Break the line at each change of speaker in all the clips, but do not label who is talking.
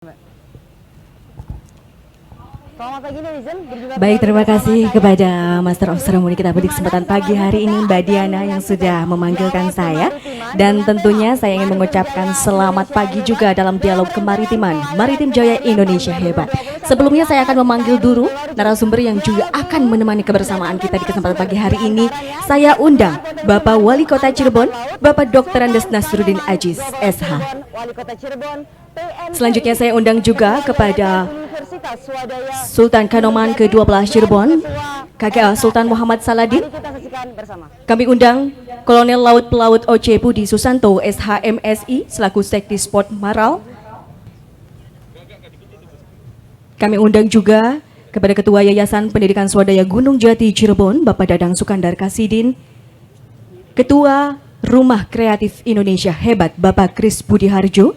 Selamat pagi netizen.
Baik, terima kasih kepada Master of Ceremony kita pada kesempatan pagi hari ini Mbak Diana yang sudah memanggilkan saya. Dan tentunya saya ingin mengucapkan selamat pagi juga dalam dialog kemaritiman Maritim Jaya Indonesia Hebat. Sebelumnya saya akan memanggil dulu narasumber yang juga akan menemani kebersamaan kita di kesempatan pagi hari ini. Saya undang Bapak Wali Kota Cirebon, Bapak Dr. Andes Nasruddin Aziz, SH.
Wali Kota Cirebon,
Selanjutnya saya undang juga kepada Sultan Kanoman ke-12 Cirebon, Kakek Sultan Muhammad Saladin.
Kita saksikan bersama.
Kami undang Kolonel Laut Pelaut OC Budi Susanto, SHMSI, selaku Sekdi Sport Maral. Kami undang juga kepada Ketua Yayasan Pendidikan Swadaya Gunung Jati Cirebon, Bapak Dadang Sukandar Kasidin. Ketua Rumah Kreatif Indonesia Hebat, Bapak Kris Budi Harjo.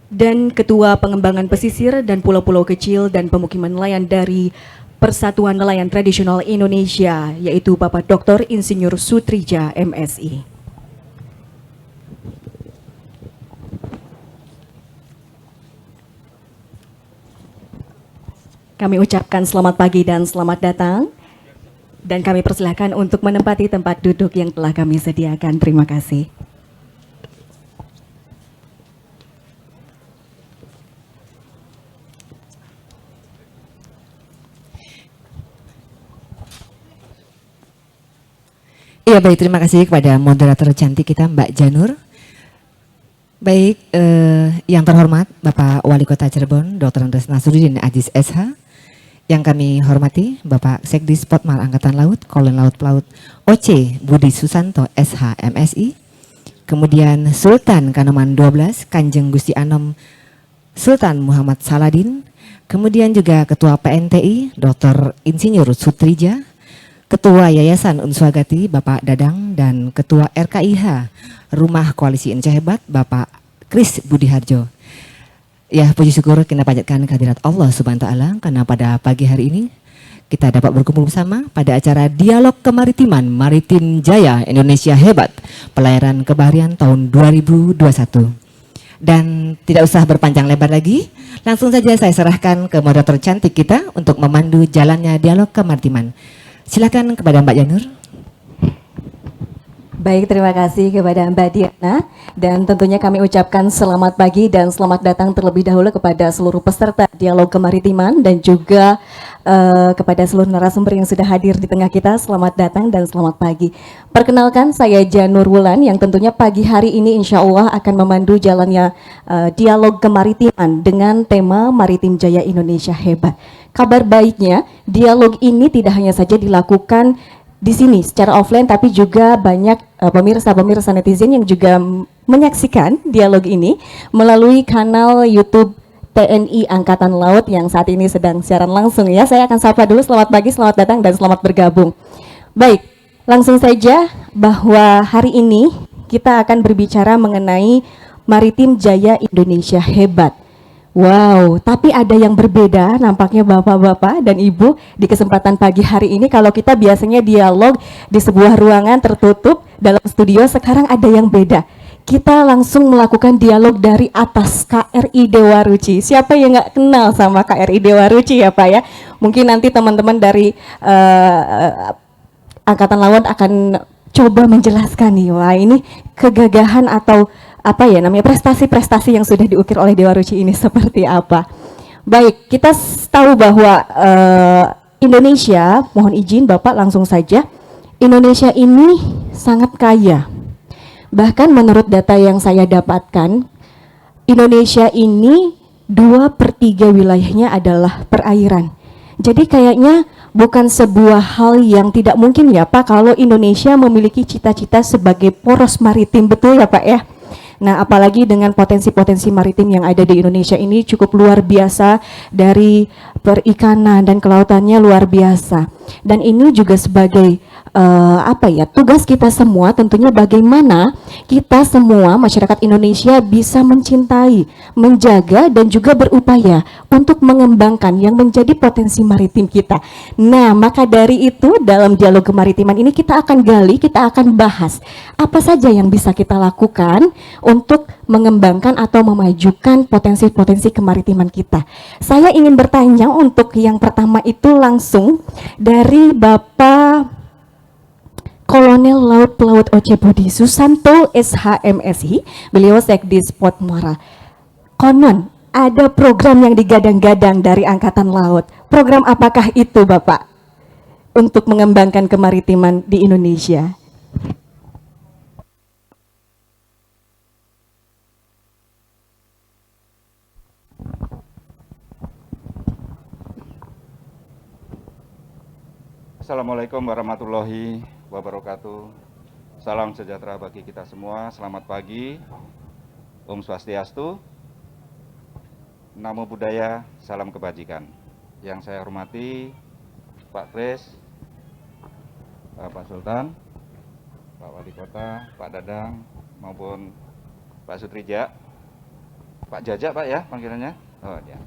Dan Ketua Pengembangan Pesisir dan Pulau-Pulau Kecil dan Pemukiman Nelayan dari Persatuan Nelayan Tradisional Indonesia, yaitu Bapak Dr. Insinyur Sutrija, MSI. Kami ucapkan selamat pagi dan selamat datang. Dan kami persilahkan untuk menempati tempat duduk yang telah kami sediakan. Terima kasih.
Ya baik, terima kasih kepada moderator cantik kita Mbak Janur. Baik, yang terhormat Bapak Wali Kota Cirebon, Dr. Andes Nasruddin Aziz SH. Yang kami hormati Bapak Sekdi Spotmal Angkatan Laut, Kolonel Laut Pelaut OC Budi Susanto SH MSI. Kemudian Sultan Kanoman 12 Kanjeng Gusti Anom Sultan Muhammad Saladin. Kemudian juga Ketua PNTI Dr. Insinyur Sutrija. Ketua Yayasan Unswagati Bapak Dadang dan Ketua RKIH Rumah Koalisi Indonesia Hebat Bapak Kris Budi Harjo. Ya, puji syukur kita panjatkan kehadirat Allah Subhanahu wa taala karena pada pagi hari ini kita dapat berkumpul bersama pada acara Dialog Kemaritiman Maritim Jaya Indonesia Hebat Pelayaran Kebaharian tahun 2021. Dan tidak usah berpanjang lebar lagi, langsung saja saya serahkan ke moderator cantik kita untuk memandu jalannya Dialog Kemaritiman. Silakan kepada Mbak Janur.
Baik, terima kasih kepada Mbak Diana. Dan tentunya kami ucapkan selamat pagi dan selamat datang terlebih dahulu kepada seluruh peserta Dialog Kemaritiman dan juga kepada seluruh narasumber yang sudah hadir di tengah kita. Selamat datang dan selamat pagi. Perkenalkan, saya Janur Wulan yang tentunya pagi hari ini insya Allah akan memandu jalannya Dialog Kemaritiman dengan tema Maritim Jaya Indonesia Hebat. Kabar baiknya, dialog ini tidak hanya saja dilakukan di sini secara offline, tapi juga banyak pemirsa-pemirsa netizen yang juga menyaksikan dialog ini melalui kanal YouTube TNI Angkatan Laut yang saat ini sedang siaran langsung ya. Saya akan sapa dulu, selamat pagi, selamat datang dan selamat bergabung. Baik, langsung saja bahwa hari ini kita akan berbicara mengenai Maritim Jaya Indonesia Hebat. Wow, tapi ada yang berbeda nampaknya bapak-bapak dan ibu di kesempatan pagi hari ini. Kalau kita biasanya dialog di sebuah ruangan tertutup dalam studio, sekarang ada yang beda. Kita langsung melakukan dialog dari atas KRI Dewa Ruci. Siapa yang nggak kenal sama KRI Dewa Ruci ya Pak ya? Mungkin nanti teman-teman dari Angkatan Laut akan coba menjelaskan nih, wah ini kegagahan atau apa ya namanya prestasi-prestasi yang sudah diukir oleh Dewa Ruci ini seperti apa. Baik, kita tahu bahwa Indonesia, mohon izin Bapak langsung saja, Indonesia ini sangat kaya. Bahkan menurut data yang saya dapatkan, Indonesia ini 2/3 wilayahnya adalah perairan. Jadi kayaknya bukan sebuah hal yang tidak mungkin ya Pak kalau Indonesia memiliki cita-cita sebagai poros maritim, betul ya Pak ya? Nah, apalagi dengan potensi-potensi maritim yang ada di Indonesia ini cukup luar biasa, dari perikanan dan kelautannya luar biasa. Dan ini juga sebagai tugas kita semua tentunya bagaimana kita semua masyarakat Indonesia bisa mencintai, menjaga dan juga berupaya untuk mengembangkan yang menjadi potensi maritim kita. Nah, maka dari itu dalam dialog kemaritiman ini kita akan gali, kita akan bahas apa saja yang bisa kita lakukan untuk mengembangkan atau memajukan potensi-potensi kemaritiman kita. Saya ingin bertanya untuk yang pertama itu langsung dari Bapak Kolonel Laut Pelaut Oce Budi Susanto SHMSI, beliau Sekdis Port Muara. Konon ada program yang digadang-gadang dari Angkatan Laut. Program apakah itu, Bapak? Untuk mengembangkan kemaritiman di Indonesia.
Assalamualaikum warahmatullahi wabarakatuh. Salam sejahtera bagi kita semua. Selamat pagi. Om Swastiastu. Namo Buddhaya, salam kebajikan. Yang saya hormati Pak Kris, Pak Sultan, Pak Wali Kota, Pak Dadang, maupun Pak Sutrija, Pak Jaja Pak ya panggilannya. Oh ya.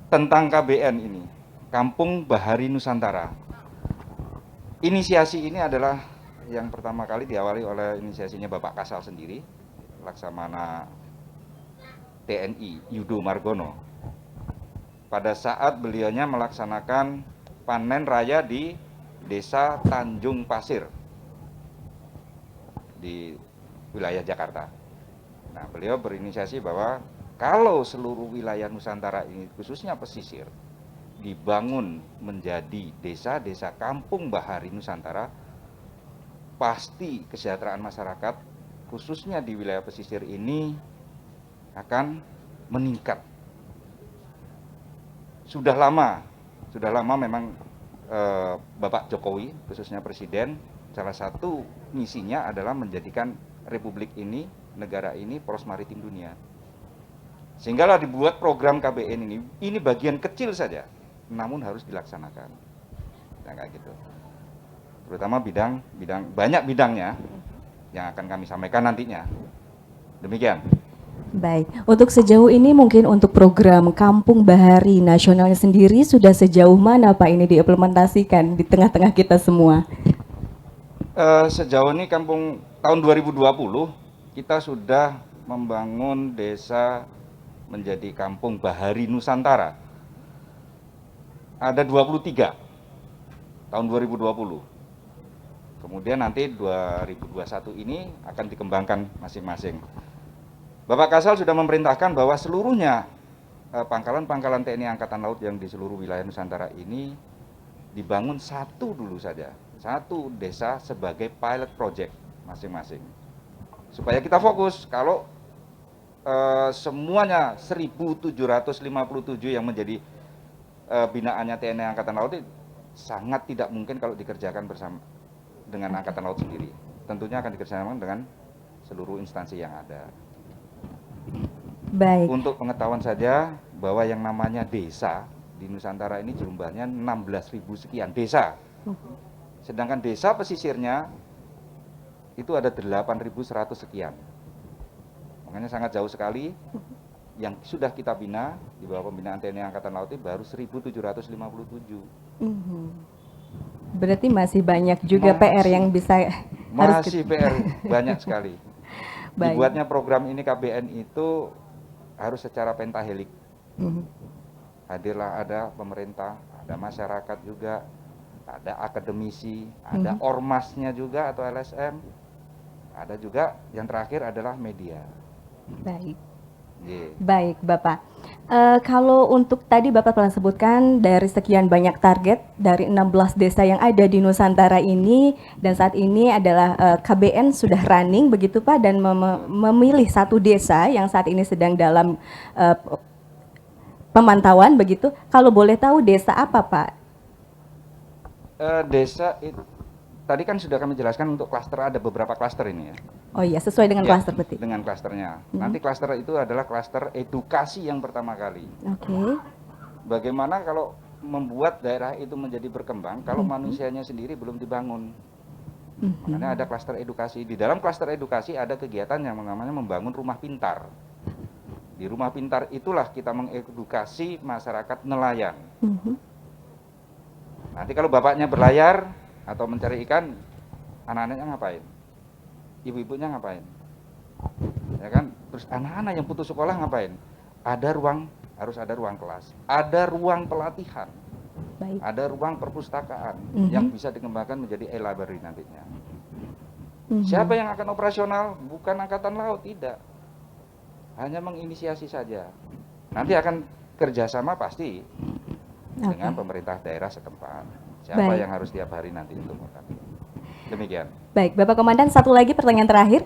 Tentang KBN ini, Kampung Bahari Nusantara. Inisiasi ini adalah yang pertama kali diawali oleh inisiasinya Bapak Kasal sendiri, Laksamana TNI Yudo Margono. Pada saat beliaunya melaksanakan panen raya di Desa Tanjung Pasir di wilayah Jakarta. Nah, beliau berinisiasi bahwa kalau seluruh wilayah Nusantara ini, khususnya pesisir, dibangun menjadi desa-desa kampung bahari Nusantara, pasti kesejahteraan masyarakat, khususnya di wilayah pesisir ini, akan meningkat. Sudah lama memang Bapak Jokowi, khususnya Presiden, salah satu misinya adalah menjadikan Republik ini, negara ini, poros maritim dunia. Sehinggalah dibuat program KBN ini bagian kecil saja, namun harus dilaksanakan. Nah, kayak gitu. Terutama banyak bidangnya yang akan kami sampaikan nantinya. Demikian.
Baik, untuk sejauh ini mungkin untuk program Kampung Bahari nasionalnya sendiri sudah sejauh mana Pak ini diimplementasikan di tengah-tengah kita semua?
Sejauh ini tahun 2020 kita sudah membangun desa menjadi Kampung Bahari Nusantara. Ada 23 tahun 2020. Kemudian nanti 2021 ini akan dikembangkan masing-masing. Bapak Kasal sudah memerintahkan bahwa seluruhnya pangkalan-pangkalan TNI Angkatan Laut yang di seluruh wilayah Nusantara ini dibangun satu dulu saja, satu desa sebagai pilot project masing-masing. Supaya kita fokus, kalau semuanya 1.757 yang menjadi binaannya TNI Angkatan Laut itu sangat tidak mungkin kalau dikerjakan bersama dengan Angkatan Laut sendiri. Tentunya akan dikerjakan dengan seluruh instansi yang ada.
Baik.
Untuk pengetahuan saja bahwa yang namanya desa di Nusantara ini jumlahnya 16.000 sekian desa. Sedangkan desa pesisirnya itu ada 8.100 sekian. Makanya sangat jauh sekali. Yang sudah kita bina di bawah pembinaan TNI Angkatan Laut itu baru 1.757.
Berarti masih banyak juga PR yang bisa
masih PR banyak sekali.
Baik.
Dibuatnya program ini KBN itu harus secara pentahelik. Hadirlah ada pemerintah, ada masyarakat juga, ada akademisi, ada ormasnya juga atau LSM, ada juga yang terakhir adalah media.
Baik.
Yeah.
Baik, Bapak. Kalau untuk tadi Bapak telah sebutkan dari sekian banyak target dari 16 desa yang ada di Nusantara ini, dan saat ini adalah KBN sudah running begitu Pak, dan memilih satu desa yang saat ini sedang dalam pemantauan begitu. Kalau boleh tahu desa apa Pak?
Desa itu tadi kan sudah kami jelaskan untuk klaster, ada beberapa klaster ini ya.
Oh iya, sesuai dengan
Ya,
klaster berarti.
dengan klasternya. Nanti klaster itu adalah klaster edukasi yang pertama kali.
Oke.
Bagaimana kalau membuat daerah itu menjadi berkembang kalau manusianya sendiri belum dibangun. Makanya ada klaster edukasi. Di dalam klaster edukasi ada kegiatan yang namanya membangun rumah pintar. Di rumah pintar itulah kita mengedukasi masyarakat nelayan. Nanti kalau bapaknya berlayar, atau mencari ikan, anak-anaknya ngapain? Ibu-ibunya ngapain? Ya kan? Terus anak-anak yang putus sekolah ngapain? Harus ada ruang kelas, ada ruang pelatihan,
Baik.
ada ruang perpustakaan yang bisa dikembangkan menjadi e-library nantinya. Siapa yang akan operasional? Bukan Angkatan Laut, tidak. Hanya menginisiasi saja. Nanti akan kerjasama pasti dengan pemerintah daerah setempat. Siapa
Baik.
yang harus tiap hari nanti itu? Demikian.
Baik, Bapak Komandan, satu lagi pertanyaan terakhir.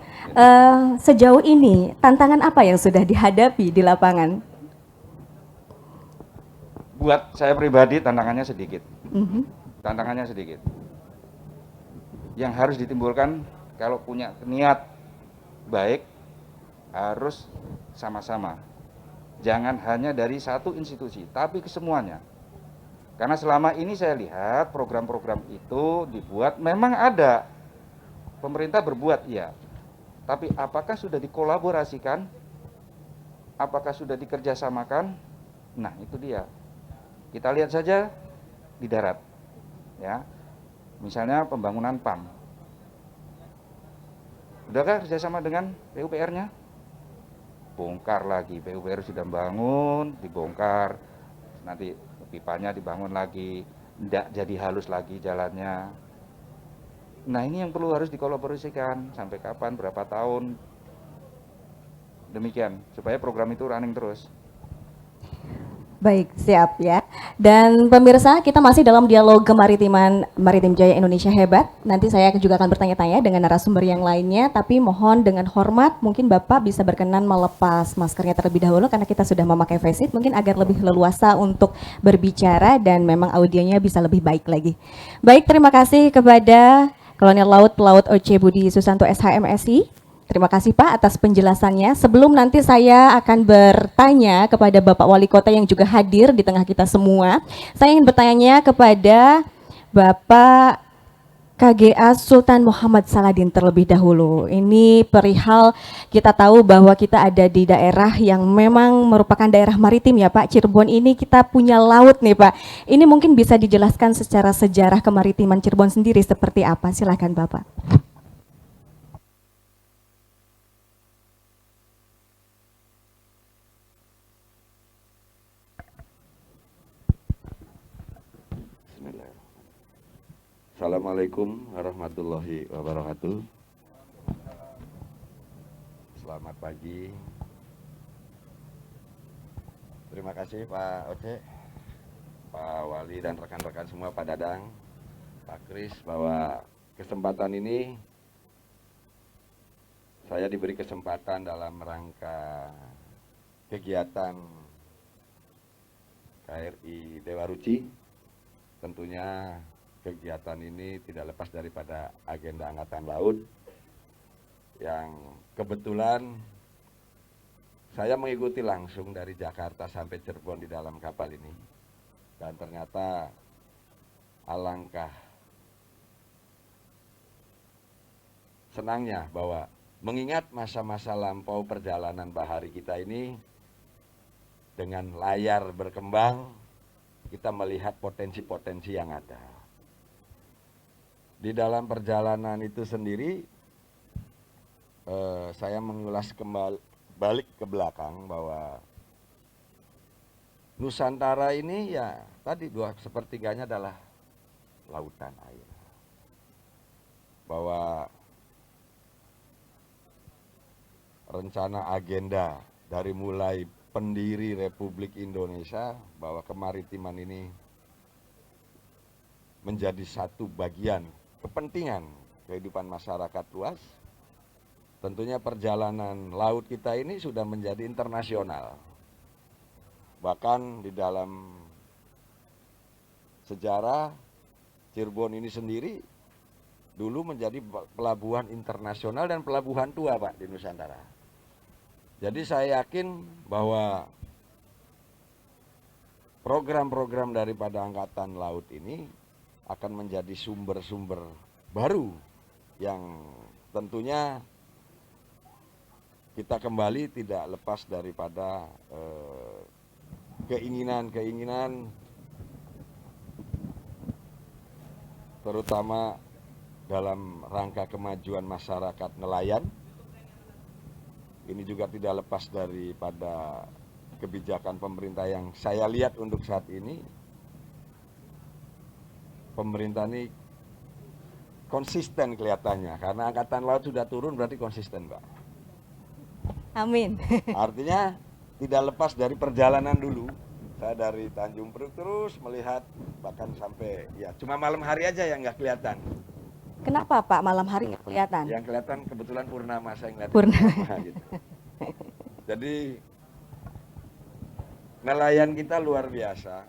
Sejauh ini, tantangan apa yang sudah dihadapi di lapangan?
Buat saya pribadi tantangannya sedikit. Tantangannya sedikit. Yang harus ditimbulkan kalau punya niat baik harus sama-sama. Jangan hanya dari satu institusi, tapi ke semuanya. Karena selama ini saya lihat program-program itu dibuat memang ada. Pemerintah berbuat, iya. Tapi apakah sudah dikolaborasikan? Apakah sudah dikerjasamakan? Nah, itu dia. Kita lihat saja di darat. Ya. Misalnya pembangunan PAM. Udahkah kerjasama dengan PUPR-nya? Bongkar lagi, PUPR sudah bangun, dibongkar, nanti pipanya dibangun lagi, tidak jadi halus lagi jalannya. Nah ini yang perlu harus dikolaborasikan, sampai kapan, berapa tahun, demikian, supaya program itu running terus.
Baik, siap ya. Dan pemirsa, kita masih dalam dialog kemaritiman Maritim Jaya Indonesia Hebat. Nanti saya juga akan bertanya-tanya dengan narasumber yang lainnya, tapi mohon dengan hormat mungkin Bapak bisa berkenan melepas maskernya terlebih dahulu karena kita sudah memakai face shield, mungkin agar lebih leluasa untuk berbicara dan memang audionya bisa lebih baik lagi. Baik, terima kasih kepada Kolonel Laut Pelaut O.C. Budi Susanto SHMSI. Terima kasih Pak atas penjelasannya. Sebelum nanti saya akan bertanya kepada Bapak Wali Kota yang juga hadir di tengah kita semua, saya ingin bertanya kepada Bapak KGA Sultan Muhammad Saladin terlebih dahulu. Ini perihal kita tahu bahwa kita ada di daerah yang memang merupakan daerah maritim ya Pak. Cirebon ini kita punya laut nih Pak. Ini mungkin bisa dijelaskan secara sejarah kemaritiman Cirebon sendiri seperti apa? Silakan Bapak.
Assalamualaikum warahmatullahi wabarakatuh. Selamat pagi. Terima kasih Pak Oce, Pak Wali dan rekan-rekan semua, Pak Dadang, Pak Kris, bahwa kesempatan ini saya diberi kesempatan dalam rangka kegiatan KRI Dewa Ruci. Tentunya kegiatan ini tidak lepas daripada agenda Angkatan Laut yang kebetulan saya mengikuti langsung dari Jakarta sampai Cirebon di dalam kapal ini. Dan ternyata alangkah senangnya bahwa mengingat masa-masa lampau perjalanan bahari kita ini, dengan layar berkembang, kita melihat potensi-potensi yang ada. Di dalam perjalanan itu sendiri, saya mengulas balik ke belakang bahwa Nusantara ini ya tadi 2/3 adalah lautan air. Bahwa rencana agenda dari mulai pendiri Republik Indonesia bahwa kemaritiman ini menjadi satu bagian kepentingan kehidupan masyarakat luas. Tentunya perjalanan laut kita ini sudah menjadi internasional. Bahkan di dalam sejarah Cirebon ini sendiri dulu menjadi pelabuhan internasional dan pelabuhan tua Pak di Nusantara. Jadi saya yakin bahwa program-program daripada Angkatan Laut ini akan menjadi sumber-sumber baru yang tentunya kita kembali tidak lepas daripada keinginan-keinginan terutama dalam rangka kemajuan masyarakat nelayan. Ini juga tidak lepas daripada kebijakan pemerintah yang saya lihat untuk saat ini. Pemerintah ini konsisten kelihatannya, karena Angkatan Laut sudah turun berarti konsisten, Pak.
Amin.
Artinya tidak lepas dari perjalanan dulu. Saya dari Tanjung Priok terus melihat, bahkan sampai ya cuma malam hari aja yang nggak kelihatan.
Kenapa Pak malam hari nggak kelihatan?
Yang kelihatan kebetulan purnama, saya ngeliat
Purnama.
gitu. Jadi nelayan kita luar biasa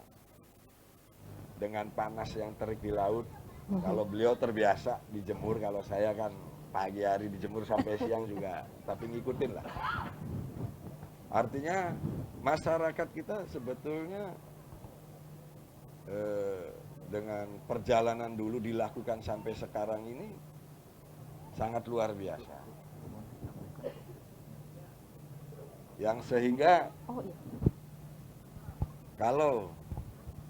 dengan panas yang terik di laut. Kalau beliau terbiasa dijemur, kalau saya kan pagi hari dijemur sampai siang juga, tapi ngikutin lah. Artinya masyarakat kita sebetulnya dengan perjalanan dulu dilakukan sampai sekarang ini sangat luar biasa. Yang sehingga kalau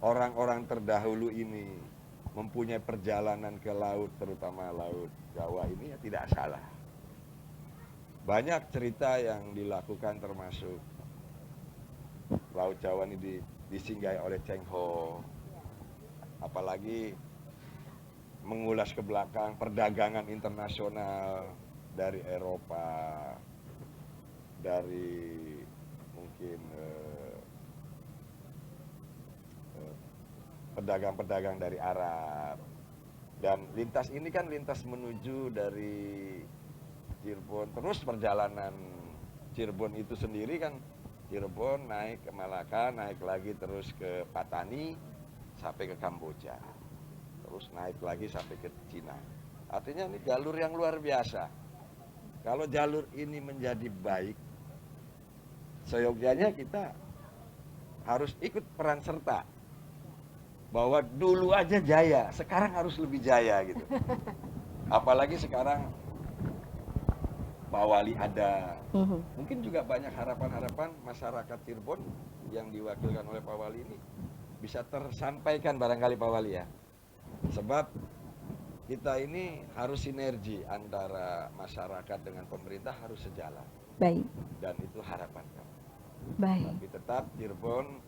orang-orang terdahulu ini mempunyai perjalanan ke laut, terutama laut Jawa ini, ya tidak salah. Banyak cerita yang dilakukan, termasuk laut Jawa ini disinggahi oleh Cheng Ho, apalagi mengulas ke belakang perdagangan internasional dari Eropa, dari mungkin pedagang-pedagang dari Arab, dan lintas ini kan lintas menuju dari Cirebon, terus perjalanan Cirebon itu sendiri kan, Cirebon naik ke Malaka, naik lagi terus ke Patani sampai ke Kamboja, terus naik lagi sampai ke Cina. Artinya ini jalur yang luar biasa. Kalau jalur ini menjadi baik, seyogyanya kita harus ikut peran serta. Bahwa dulu aja jaya, sekarang harus lebih jaya gitu. Apalagi sekarang Pak Wali ada, mungkin juga banyak harapan-harapan masyarakat Cirebon yang diwakilkan oleh Pak Wali ini bisa tersampaikan barangkali Pak Wali ya. Sebab kita ini harus sinergi antara masyarakat dengan pemerintah, harus sejalan.
Baik.
Dan itu harapan kami.
Baik.
Tapi tetap Cirebon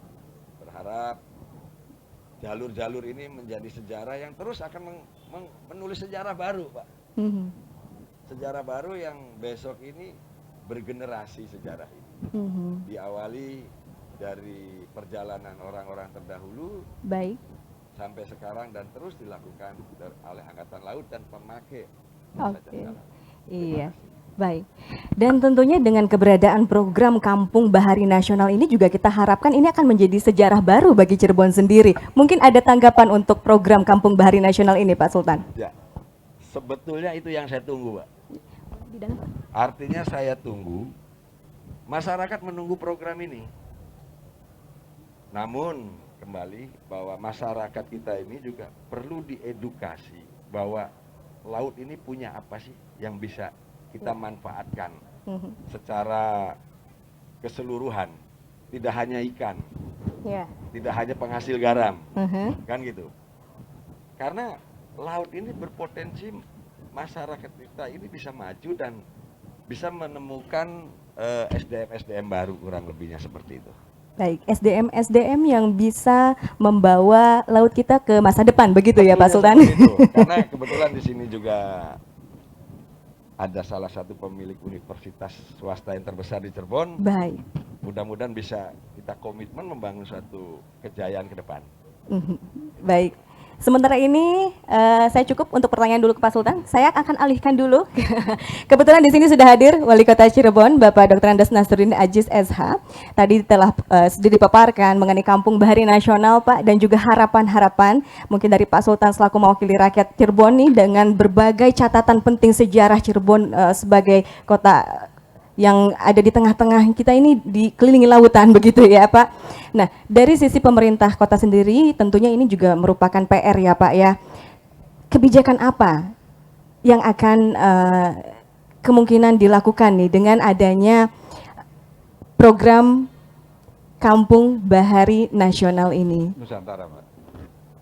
berharap jalur-jalur ini menjadi sejarah yang terus akan menulis sejarah baru, Pak. Sejarah baru yang besok ini bergenerasi sejarah ini. Diawali dari perjalanan orang-orang terdahulu,
Baik.
sampai sekarang, dan terus dilakukan oleh Angkatan Laut dan pemakai.
Oke. Iya. Baik. Dan tentunya dengan keberadaan program Kampung Bahari Nasional ini juga kita harapkan ini akan menjadi sejarah baru bagi Cirebon sendiri. Mungkin ada tanggapan untuk program Kampung Bahari Nasional ini, Pak Sultan?
Ya, sebetulnya itu yang saya tunggu, Pak.
Di dalam, Pak.
Artinya saya tunggu, masyarakat menunggu program ini. Namun kembali bahwa masyarakat kita ini juga perlu diedukasi bahwa laut ini punya apa sih yang bisa kita manfaatkan secara keseluruhan, tidak hanya ikan, tidak hanya penghasil garam, kan gitu. Karena laut ini berpotensi masyarakat kita ini bisa maju dan bisa menemukan SDM-SDM baru, kurang lebihnya seperti itu.
Baik, SDM-SDM yang bisa membawa laut kita ke masa depan, begitu ya Pak Sultan?
Karena kebetulan di sini juga ada salah satu pemilik universitas swasta yang terbesar di Cirebon.
Baik.
Mudah-mudahan bisa kita komitmen membangun suatu kejayaan ke depan.
Baik. Sementara ini saya cukup untuk pertanyaan dulu ke Pak Sultan. Saya akan alihkan dulu. Kebetulan di sini sudah hadir Wali Kota Cirebon, Bapak Dr. Andes Nasruddin Aziz SH. Tadi telah sudah dipaparkan mengenai Kampung Bahari Nasional, Pak, dan juga harapan-harapan mungkin dari Pak Sultan selaku mewakili rakyat Cirebon nih, dengan berbagai catatan penting sejarah Cirebon sebagai kota yang ada di tengah-tengah kita ini, dikelilingi lautan, begitu ya Pak. Nah, dari sisi pemerintah kota sendiri tentunya ini juga merupakan PR ya Pak ya. Kebijakan apa yang akan kemungkinan dilakukan nih dengan adanya program Kampung Bahari Nasional ini?
Nusantara, Pak.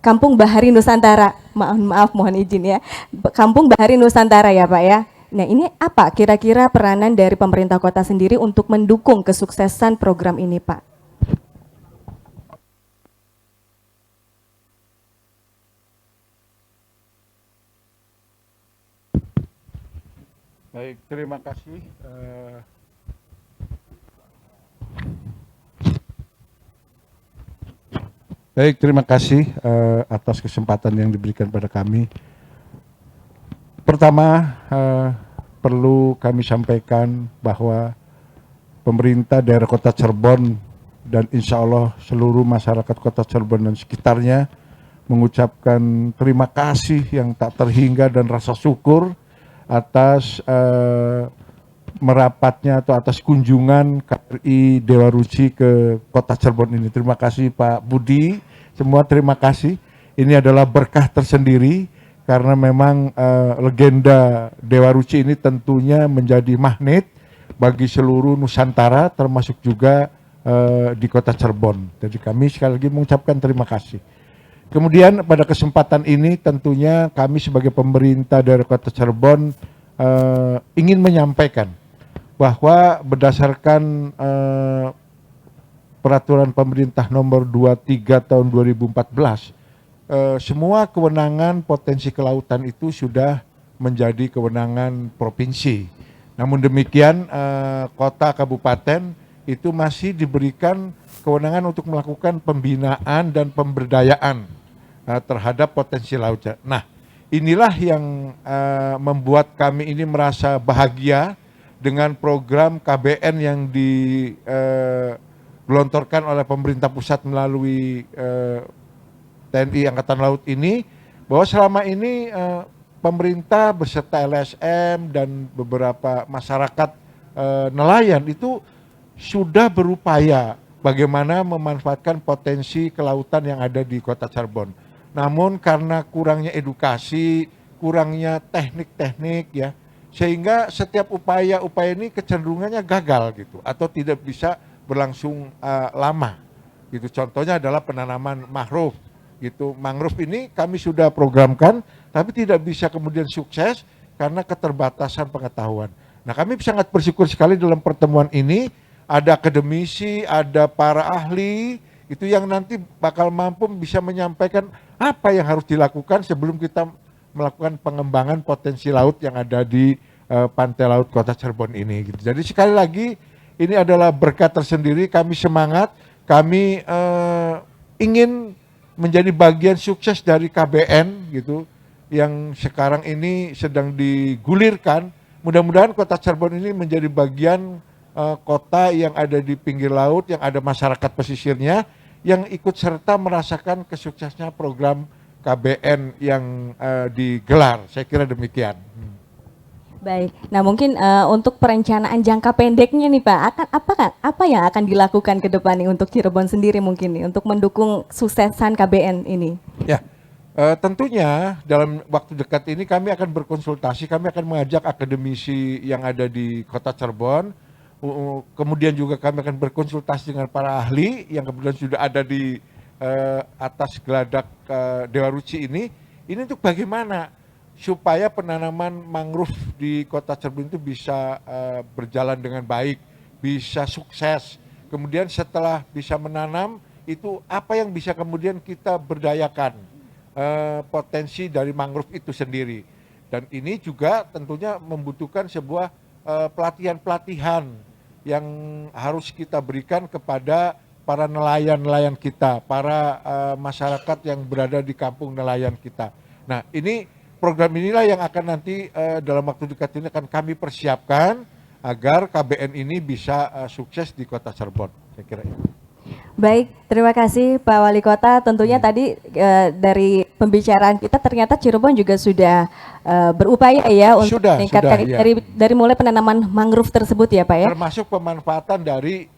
Kampung Bahari Nusantara. Maaf, mohon izin ya. Kampung Bahari Nusantara ya Pak ya. Nah ini apa kira-kira peranan dari pemerintah kota sendiri untuk mendukung kesuksesan program ini Pak?
Baik, terima kasih. Baik, terima kasih atas kesempatan yang diberikan pada kami. Pertama, perlu kami sampaikan bahwa pemerintah daerah Kota Cirebon dan insya Allah seluruh masyarakat Kota Cirebon dan sekitarnya mengucapkan terima kasih yang tak terhingga dan rasa syukur atas merapatnya atau atas kunjungan KRI Dewa Ruci ke Kota Cirebon ini. Terima kasih Pak Budi, semua terima kasih. Ini adalah berkah tersendiri karena memang legenda Dewa Ruci ini tentunya menjadi magnet bagi seluruh Nusantara termasuk juga di Kota Cirebon. Jadi kami sekali lagi mengucapkan terima kasih. Kemudian pada kesempatan ini tentunya kami sebagai pemerintah dari Kota Cirebon ingin menyampaikan bahwa berdasarkan peraturan pemerintah nomor 23 tahun 2014, semua kewenangan potensi kelautan itu sudah menjadi kewenangan provinsi. Namun demikian kota kabupaten itu masih diberikan kewenangan untuk melakukan pembinaan dan pemberdayaan terhadap potensi lautnya. Nah, inilah yang membuat kami ini merasa bahagia dengan program KBN yang digelontorkan oleh pemerintah pusat melalui TNI Angkatan Laut ini, bahwa selama ini pemerintah beserta LSM dan beberapa masyarakat nelayan itu sudah berupaya bagaimana memanfaatkan potensi kelautan yang ada di Kota Cirebon. Namun karena kurangnya edukasi, kurangnya teknik-teknik ya, sehingga setiap upaya-upaya ini kecenderungannya gagal gitu atau tidak bisa berlangsung lama gitu. Contohnya adalah penanaman mangrove gitu. Mangrove ini kami sudah programkan tapi tidak bisa kemudian sukses karena keterbatasan pengetahuan. Nah, kami sangat bersyukur sekali dalam pertemuan ini ada akademisi, ada para ahli itu yang nanti bakal mampu bisa menyampaikan apa yang harus dilakukan sebelum kita melakukan pengembangan potensi laut yang ada di pantai laut Kota Cirebon ini gitu. Jadi sekali lagi ini adalah berkat tersendiri, kami semangat, kami ingin menjadi bagian sukses dari KBN gitu yang sekarang ini sedang digulirkan. Mudah-mudahan Kota Cirebon ini menjadi bagian kota yang ada di pinggir laut, yang ada masyarakat pesisirnya yang ikut serta merasakan kesuksesnya program KBN yang digelar. Saya kira demikian.
Baik, nah mungkin untuk perencanaan jangka pendeknya nih Pak, apa yang akan dilakukan ke depan nih untuk Cirebon sendiri mungkin nih untuk mendukung suksesan KBN ini? Ya,
tentunya dalam waktu dekat ini kami akan berkonsultasi, kami akan mengajak akademisi yang ada di Kota Cirebon, kemudian juga kami akan berkonsultasi dengan para ahli yang kemudian sudah ada di atas geladak Dewa Ruci ini untuk bagaimana supaya penanaman mangrove di Kota Cirebon itu bisa berjalan dengan baik, bisa sukses. Kemudian setelah bisa menanam, itu apa yang bisa kemudian kita berdayakan potensi dari mangrove itu sendiri. Dan ini juga tentunya membutuhkan sebuah pelatihan-pelatihan yang harus kita berikan kepada para nelayan-nelayan kita, para masyarakat yang berada di kampung nelayan kita. Nah, ini program inilah yang akan nanti dalam waktu dekat ini akan kami persiapkan agar KBN ini bisa sukses di Kota Cirebon. Saya kira itu.
Baik, terima kasih Pak Wali Kota. Tentunya tadi dari pembicaraan kita ternyata Cirebon juga sudah berupaya ya untuk meningkatkan dari mulai penanaman mangrove tersebut ya Pak ya.
Termasuk pemanfaatan dari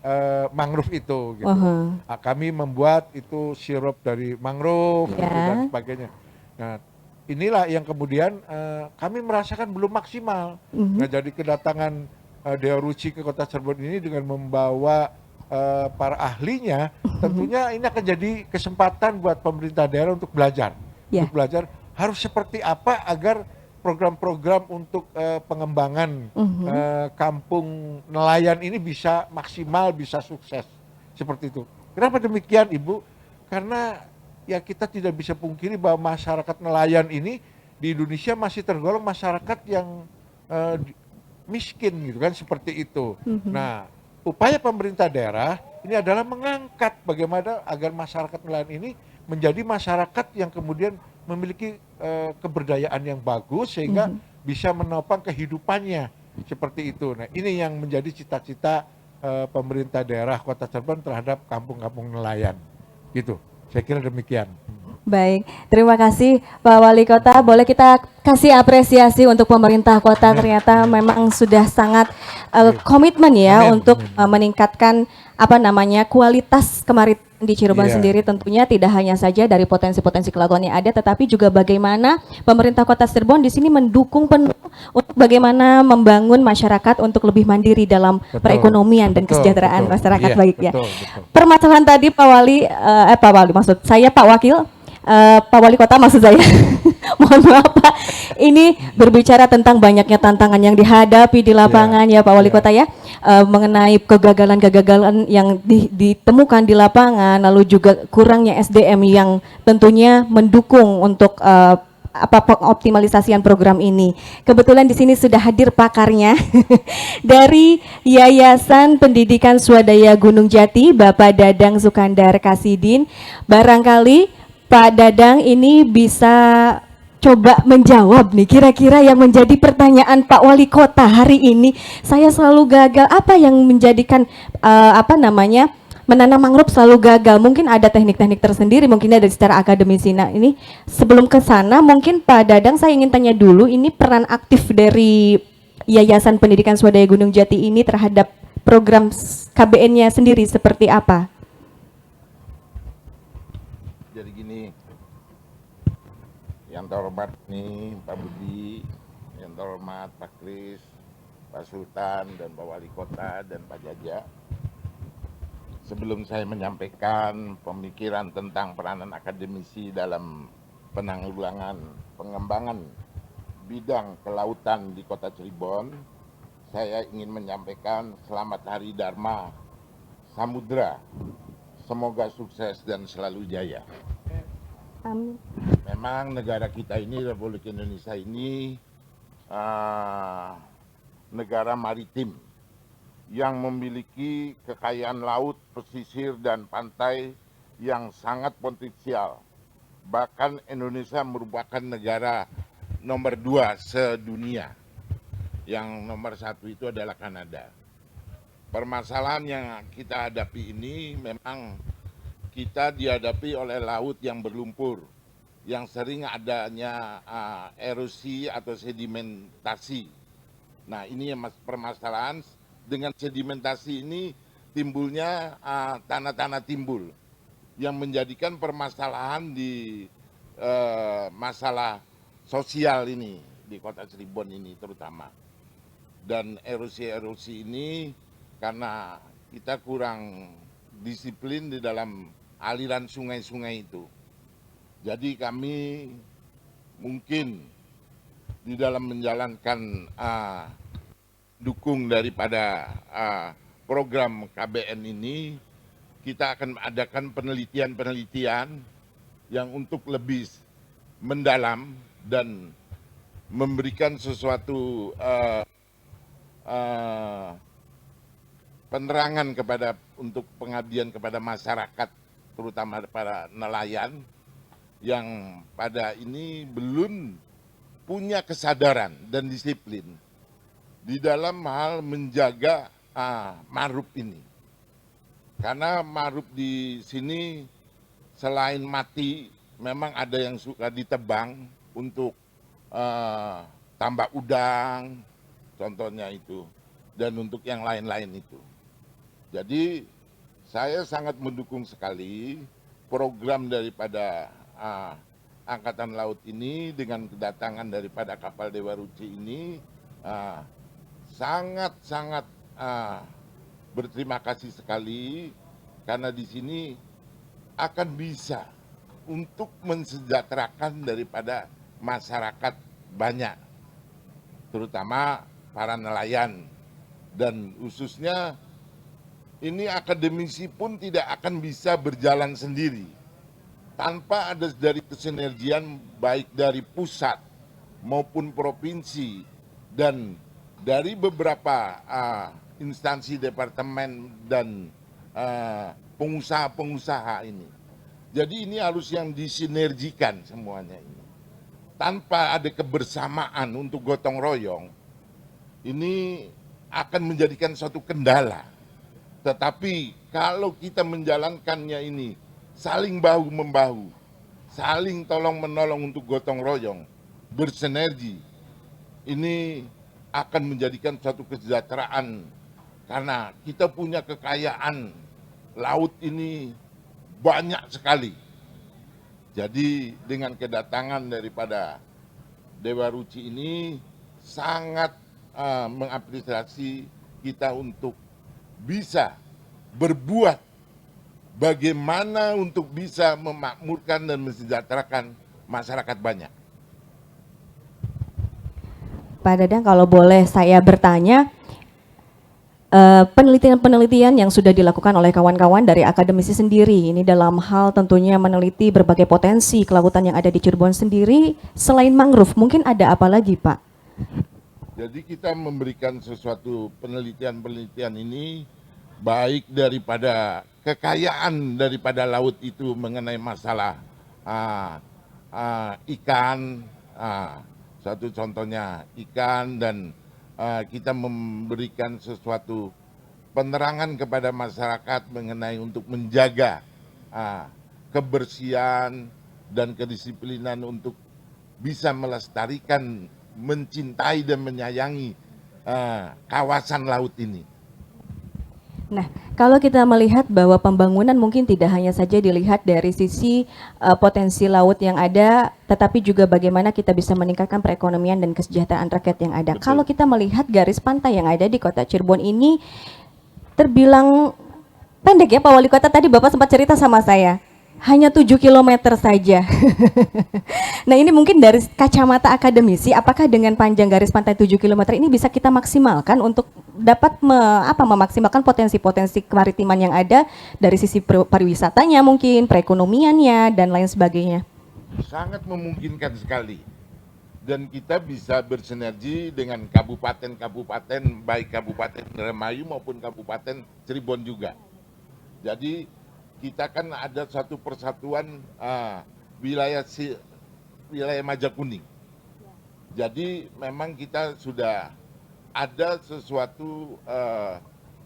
mangrove itu. Gitu. Kami membuat itu sirup dari mangrove dan sebagainya. Nah, inilah yang kemudian kami merasakan belum maksimal. Nah, jadi kedatangan Dewa Ruci ke Kota Cirebon ini dengan membawa para ahlinya, tentunya ini akan jadi kesempatan buat pemerintah daerah untuk belajar.
Ya.
Untuk belajar harus seperti apa agar program-program untuk pengembangan kampung nelayan ini bisa maksimal, bisa sukses. Seperti itu. Kenapa demikian, Ibu? Karena ya kita tidak bisa pungkiri bahwa masyarakat nelayan ini di Indonesia masih tergolong masyarakat yang miskin gitu kan, seperti itu. Nah, upaya pemerintah daerah ini adalah mengangkat bagaimana agar masyarakat nelayan ini menjadi masyarakat yang kemudian memiliki keberdayaan yang bagus sehingga bisa menopang kehidupannya seperti itu. Nah, ini yang menjadi cita-cita pemerintah daerah Kota Cirebon terhadap kampung-kampung nelayan. Gitu. Saya kira demikian.
Baik, terima kasih Pak Wali Kota. Boleh kita kasih apresiasi untuk pemerintah kota, ternyata memang sudah sangat komitmen ya untuk meningkatkan kualitas kemaritiman di Cirebon sendiri. Tentunya tidak hanya saja dari potensi-potensi kelautan yang ada, tetapi juga bagaimana pemerintah Kota Cirebon di sini mendukung penuh untuk bagaimana membangun masyarakat untuk lebih mandiri dalam perekonomian dan kesejahteraan masyarakat baik ya. Permasalahan tadi Pak Wali maksud saya Pak Wakil. Pak Wali Kota maksud saya, mohon maaf Pak, ini berbicara tentang banyaknya tantangan yang dihadapi di lapangan ya Pak Wali Kota ya, mengenai kegagalan-kegagalan yang ditemukan di lapangan, lalu juga kurangnya SDM yang tentunya mendukung untuk pengoptimalisasian program ini. Kebetulan di sini sudah hadir pakarnya dari Yayasan Pendidikan Swadaya Gunung Jati, Bapak Dadang Sukandar Kasidin. Barangkali Pak Dadang ini bisa coba menjawab nih kira-kira yang menjadi pertanyaan Pak Wali Kota hari ini. Saya selalu gagal, apa yang menjadikan menanam mangrove selalu gagal? Mungkin ada teknik-teknik tersendiri, mungkin ada secara akademisi. Nah ini sebelum ke sana mungkin Pak Dadang saya ingin tanya dulu, ini peran aktif dari Yayasan Pendidikan Swadaya Gunung Jati ini terhadap program KBN-nya sendiri seperti apa?
Jadi gini, yang terhormat nih Pak Budi, yang terhormat Pak Kris, Pak Sultan, dan Pak Wali Kota, dan Pak Jaja. Sebelum saya menyampaikan pemikiran tentang peranan akademisi dalam pengembangan bidang kelautan di Kota Cirebon, saya ingin menyampaikan selamat Hari Dharma Samudra. Semoga sukses dan selalu jaya.
Amin.
Memang negara kita ini, Republik Indonesia ini negara maritim yang memiliki kekayaan laut, pesisir, dan pantai yang sangat potensial. Bahkan Indonesia merupakan negara nomor 2 sedunia. Yang nomor 1 itu adalah Kanada. Permasalahan yang kita hadapi ini memang kita dihadapi oleh laut yang berlumpur, yang sering adanya erosi atau sedimentasi. Nah ini yang permasalahan, dengan sedimentasi ini timbulnya tanah-tanah timbul, yang menjadikan permasalahan di masalah sosial ini, di Kota Cirebon ini terutama. Dan erosi-erosi ini karena kita kurang disiplin di dalam aliran sungai-sungai itu. Jadi kami mungkin di dalam menjalankan dukung daripada program KBN ini, kita akan adakan penelitian-penelitian yang untuk lebih mendalam dan memberikan sesuatu penerangan untuk pengabdian kepada masyarakat, terutama para nelayan yang pada ini belum punya kesadaran dan disiplin di dalam hal menjaga marub ini. Karena marub di sini selain mati, memang ada yang suka ditebang untuk tambak udang, contohnya itu, dan untuk yang lain-lain itu. Jadi saya sangat mendukung sekali program daripada Angkatan Laut ini dengan kedatangan daripada kapal Dewa Ruci ini sangat-sangat berterima kasih sekali karena di sini akan bisa untuk mensejahterakan daripada masyarakat banyak, terutama para nelayan, dan khususnya ini akademisi pun tidak akan bisa berjalan sendiri tanpa ada dari kesinergian baik dari pusat maupun provinsi dan dari beberapa instansi departemen dan pengusaha-pengusaha ini. Jadi ini harus yang disinergikan semuanya ini. Tanpa ada kebersamaan untuk gotong royong, ini akan menjadikan suatu kendala. Tetapi kalau kita menjalankannya ini saling bahu-membahu, saling tolong-menolong untuk gotong royong, bersinergi, ini akan menjadikan suatu kesejahteraan. Karena kita punya kekayaan laut ini banyak sekali. Jadi dengan kedatangan daripada Dewa Ruci ini sangat mengapresiasi kita untuk bisa berbuat bagaimana untuk bisa memakmurkan dan mensejahterakan masyarakat banyak.
Pak Dadang, kalau boleh saya bertanya, penelitian-penelitian yang sudah dilakukan oleh kawan-kawan dari akademisi sendiri, ini dalam hal tentunya meneliti berbagai potensi kelautan yang ada di Cirebon sendiri, selain mangrove, mungkin ada apa lagi, Pak?
Jadi kita memberikan sesuatu penelitian-penelitian ini, baik daripada kekayaan daripada laut itu mengenai masalah ikan, satu contohnya ikan, dan kita memberikan sesuatu penerangan kepada masyarakat mengenai untuk menjaga kebersihan dan kedisiplinan untuk bisa melestarikan, mencintai dan menyayangi kawasan laut ini.
Nah, kalau kita melihat bahwa pembangunan mungkin tidak hanya saja dilihat dari sisi potensi laut yang ada, tetapi juga bagaimana kita bisa meningkatkan perekonomian dan kesejahteraan rakyat yang ada.
Betul.
Kalau kita melihat garis pantai yang ada di kota Cirebon ini terbilang pendek ya Pak Wali Kota, tadi Bapak sempat cerita sama saya. Hanya 7 km saja. Nah ini mungkin dari kacamata akademisi, apakah dengan panjang garis pantai 7 km ini bisa kita maksimalkan untuk dapat memaksimalkan potensi-potensi kemaritiman yang ada dari sisi pariwisatanya mungkin, perekonomiannya, dan lain sebagainya?
Sangat memungkinkan sekali. Dan kita bisa bersinergi dengan kabupaten-kabupaten, baik Kabupaten Indramayu maupun Kabupaten Cirebon juga. Jadi kita kan ada satu persatuan wilayah Majakuning. Jadi memang kita sudah ada sesuatu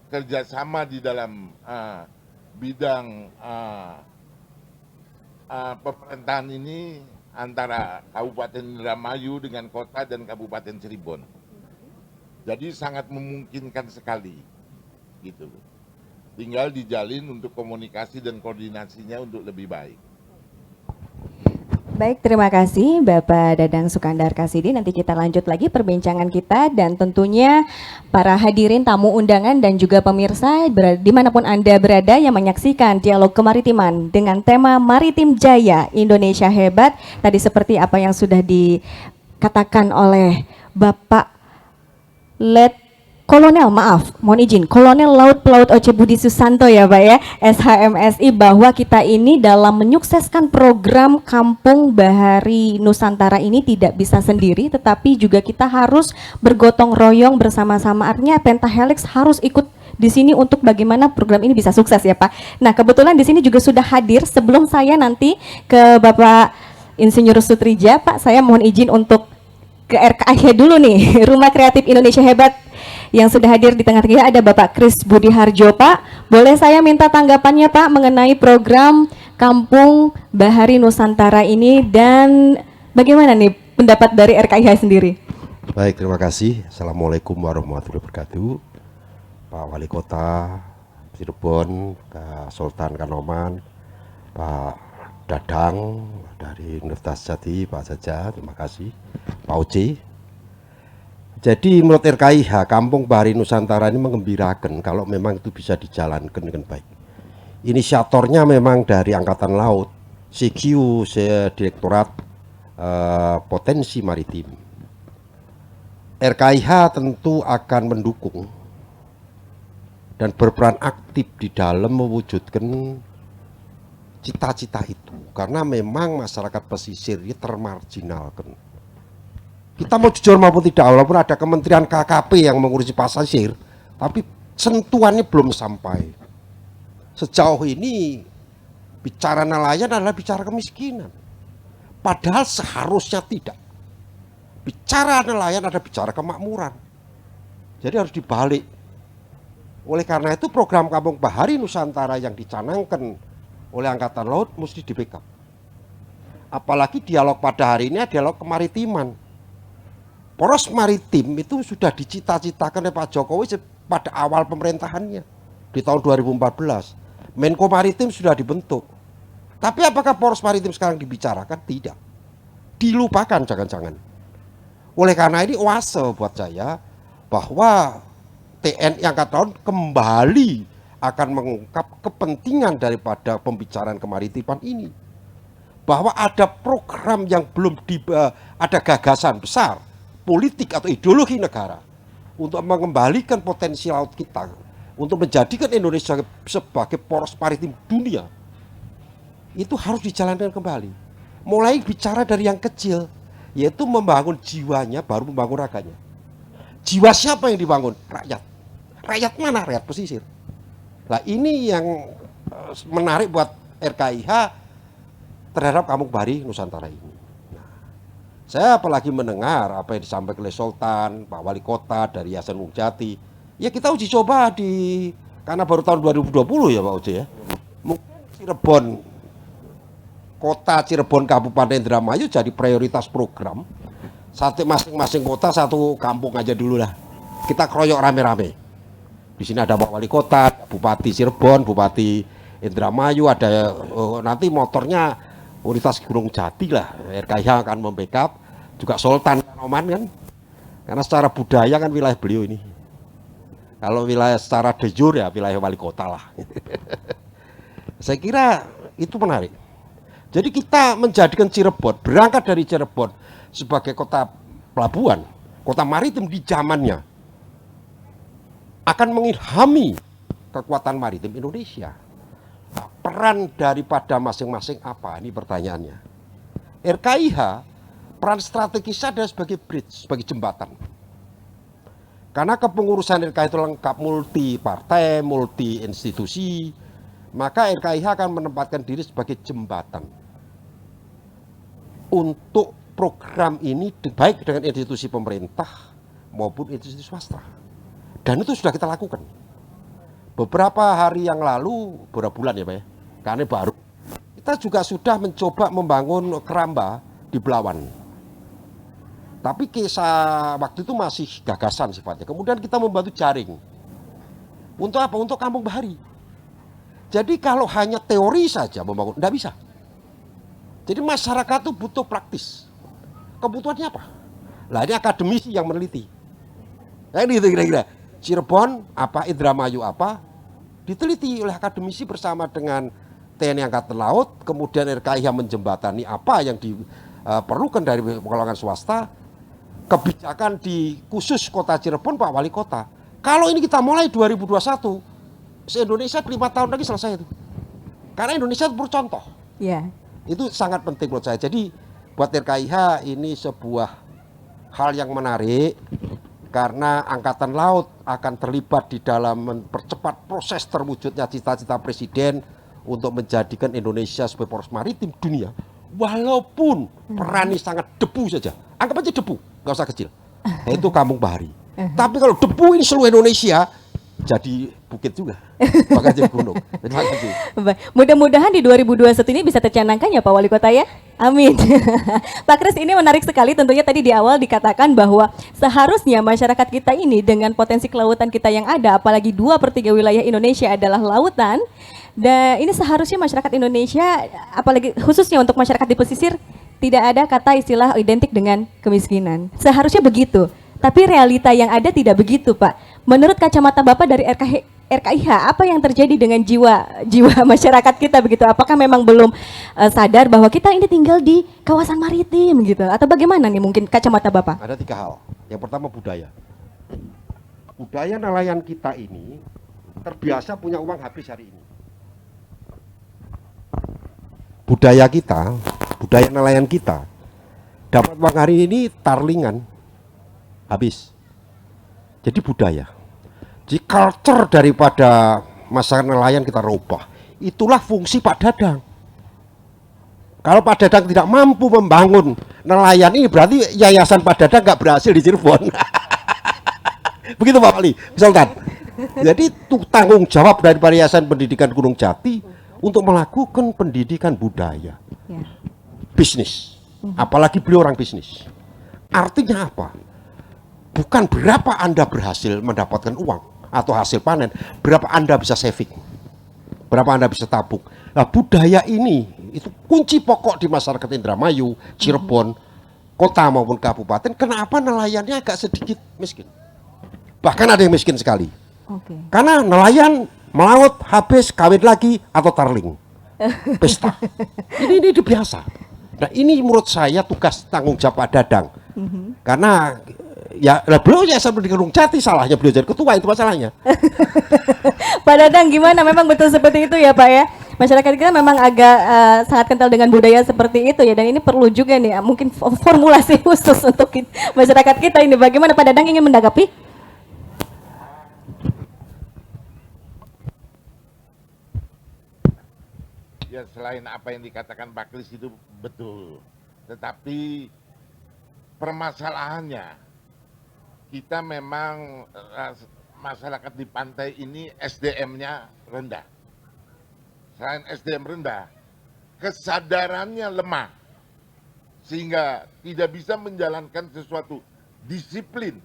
kerjasama di dalam bidang pemerintahan ini antara Kabupaten Indramayu dengan kota dan Kabupaten Cirebon. Jadi sangat memungkinkan sekali, gitu. Tinggal dijalin untuk komunikasi dan koordinasinya untuk lebih baik.
Baik, terima kasih Bapak Dadang Sukandar Kasidi. Nanti kita lanjut lagi perbincangan kita, dan tentunya para hadirin tamu undangan dan juga pemirsa dimanapun Anda berada yang menyaksikan dialog kemaritiman dengan tema Maritim Jaya Indonesia Hebat. Tadi seperti apa yang sudah dikatakan oleh Bapak Kolonel Laut Pelaut Oce Budi Susanto ya Pak ya, SHMSI, bahwa kita ini dalam menyukseskan program Kampung Bahari Nusantara ini tidak bisa sendiri, tetapi juga kita harus bergotong royong bersama-sama. Artinya Pentahelix harus ikut di sini untuk bagaimana program ini bisa sukses ya Pak. Nah kebetulan di sini juga sudah hadir, sebelum saya nanti ke Bapak Insinyur Sutrija, Pak saya mohon izin untuk ke RKIH dulu nih, Rumah Kreatif Indonesia Hebat. Yang sudah hadir di tengah-tengah ada Bapak Kris Budi Harjo. Pak, boleh saya minta tanggapannya Pak mengenai program Kampung Bahari Nusantara ini, dan bagaimana nih pendapat dari RKIH sendiri?
Baik, terima kasih. Assalamualaikum warahmatullahi wabarakatuh. Pak Wali Kota Cirebon, Pak Sultan Kanoman, Pak Dadang dari Universitas Jati, Pak Jaja, terima kasih. Pak Oci, Jadi menurut RKIH, Kampung Bahari Nusantara ini mengembirakan kalau memang itu bisa dijalankan dengan baik. Inisiatornya memang dari Angkatan Laut, CQ, Direktorat Potensi Maritim. RKIH tentu akan mendukung dan berperan aktif di dalam mewujudkan cita-cita itu. Karena memang masyarakat pesisir ini termarginalkan. Kita mau jujur maupun tidak, walaupun ada Kementerian KKP yang mengurusi pasisir, tapi sentuhannya belum sampai. Sejauh ini bicara nelayan adalah bicara kemiskinan. Padahal seharusnya tidak. Bicara nelayan ada bicara kemakmuran. Jadi harus dibalik. Oleh karena itu program Kampung Bahari Nusantara yang dicanangkan oleh Angkatan Laut mesti di-backup. Apalagi dialog pada hari ini adalah dialog kemaritiman. Poros maritim itu sudah dicita-citakan oleh Pak Jokowi pada awal pemerintahannya di tahun 2014. Menko Maritim sudah dibentuk. Tapi apakah poros maritim sekarang dibicarakan? Tidak. Dilupakan jangan-jangan. Oleh karena ini oase buat saya bahwa TNI Angkatan Laut kembali akan mengungkap kepentingan daripada pembicaraan kemaritiman ini. Bahwa ada program yang belum ada gagasan besar politik atau ideologi negara untuk mengembalikan potensi laut kita, untuk menjadikan Indonesia sebagai poros maritim dunia, itu harus dijalankan kembali. Mulai bicara dari yang kecil, yaitu membangun jiwanya baru membangun raganya. Jiwa siapa yang dibangun? Rakyat. Rakyat mana? Rakyat pesisir. Nah ini yang menarik buat RKIH terhadap Kampung Bahari Nusantara ini. Saya apalagi mendengar apa yang disampaikan oleh Sultan, Pak Wali Kota dari Yayasan Gunung Jati. Ya kita uji coba karena baru tahun 2020 ya Pak Uji ya. Mungkin Cirebon, kota Cirebon Kabupaten Indramayu jadi prioritas program. Satu masing-masing kota satu kampung aja dulu lah. Kita keroyok rame-rame. Di sini ada Pak Wali Kota, Bupati Cirebon, Bupati Indramayu, ada nanti motornya Universitas Gunung Jati lah, RKIH akan membackup, juga Sultan Kanoman kan, karena secara budaya kan wilayah beliau ini. Kalau wilayah secara de jure ya wilayah wali kota lah. Saya kira itu menarik. Jadi kita menjadikan Cirebon, berangkat dari Cirebon sebagai kota pelabuhan, kota maritim di zamannya, akan mengilhami kekuatan maritim Indonesia. Peran daripada masing-masing apa? Ini pertanyaannya. RKIH peran strategisnya adalah sebagai bridge, sebagai jembatan. Karena kepengurusan RKIH itu lengkap multi partai, multi institusi, maka RKIH akan menempatkan diri sebagai jembatan untuk program ini baik dengan institusi pemerintah maupun institusi swasta. Dan itu sudah kita lakukan. Beberapa hari yang lalu, beberapa bulan ya Pak ya, karena baru, kita juga sudah mencoba membangun keramba di Belawan. Tapi kisah waktu itu masih gagasan sifatnya. Kemudian kita membantu jaring. Untuk apa? Untuk Kampung Bahari. Jadi kalau hanya teori saja membangun, tidak bisa. Jadi masyarakat itu butuh praktis. Kebutuhannya apa? Lah ini akademisi yang meneliti. Nah ini kira-kira. Cirebon apa, Indramayu apa, diteliti oleh akademisi bersama dengan TNI Angkatan Laut, kemudian RKIH menjembatani apa yang diperlukan dari kalangan swasta, kebijakan di khusus kota Cirebon Pak Wali Kota. Kalau ini kita mulai 2021, se-Indonesia 5 tahun lagi selesai itu. Karena Indonesia itu bercontoh.
Ya.
Itu sangat penting menurut saya. Jadi buat RKIH ini sebuah hal yang menarik. Karena Angkatan Laut akan terlibat di dalam mempercepat proses terwujudnya cita-cita Presiden untuk menjadikan Indonesia sebagai poros maritim dunia. Walaupun perannya sangat debu saja. Anggap aja debu, nggak usah kecil. Itu Kampung Bahari. Tapi kalau debu ini seluruh Indonesia, jadi bukit juga. Bahkan jadi gunung. Terima kasih.
Mudah-mudahan di 2021 ini bisa tercanangkan ya Pak Wali Kota ya. Amin. Pak Kris, ini menarik sekali, tentunya tadi di awal dikatakan bahwa seharusnya masyarakat kita ini dengan potensi kelautan kita yang ada, apalagi 2/3 wilayah Indonesia adalah lautan, dan ini seharusnya masyarakat Indonesia, apalagi khususnya untuk masyarakat di pesisir, tidak ada kata istilah identik dengan kemiskinan. Seharusnya begitu. Tapi realita yang ada tidak begitu, Pak. Menurut kacamata Bapak dari RKIH, apa yang terjadi dengan jiwa masyarakat kita begitu? Apakah memang belum sadar bahwa kita ini tinggal di kawasan maritim gitu? Atau bagaimana nih mungkin kacamata Bapak?
Ada 3 hal. Yang pertama budaya. Budaya nelayan kita ini terbiasa punya uang habis hari ini. Budaya kita, budaya nelayan kita, dapat uang hari ini tarlingan, habis. Jadi budaya. Jadi culture daripada masyarakat nelayan kita rubah. Itulah fungsi Pak Dadang. Kalau Pak Dadang tidak mampu membangun nelayan ini, berarti yayasan Pak Dadang nggak berhasil di Cirebon. Begitu Pak Wali, Sultan. Jadi itu tanggung jawab dari Yayasan Pendidikan Gunung Jati untuk melakukan pendidikan budaya, bisnis. Apalagi beliau orang bisnis. Artinya apa? Bukan berapa Anda berhasil mendapatkan uang atau hasil panen, berapa Anda bisa saving, berapa Anda bisa tabung. Nah, budaya ini itu kunci pokok di masyarakat Indramayu, Cirebon, kota maupun kabupaten. Kenapa nelayannya agak sedikit miskin? Bahkan ada yang miskin sekali. Karena nelayan melaut habis kawin lagi atau tarling, pesta. Ini biasa. Nah ini menurut saya tugas tanggung jawab Pak Dadang. Karena ya beliau ya seperti Gunung Jati, salahnya beliau jadi ketua, itu masalahnya.
Pak Dadang gimana? Memang betul seperti itu ya Pak ya? Masyarakat kita memang agak sangat kental dengan budaya seperti itu ya, dan ini perlu juga nih mungkin formulasi khusus untuk masyarakat kita ini. Bagaimana Pak Dadang ingin menanggapi?
Ya selain apa yang dikatakan Pak Kris itu betul, tetapi permasalahannya kita memang masyarakat di pantai ini SDM-nya rendah. Selain SDM rendah, kesadarannya lemah sehingga tidak bisa menjalankan sesuatu disiplin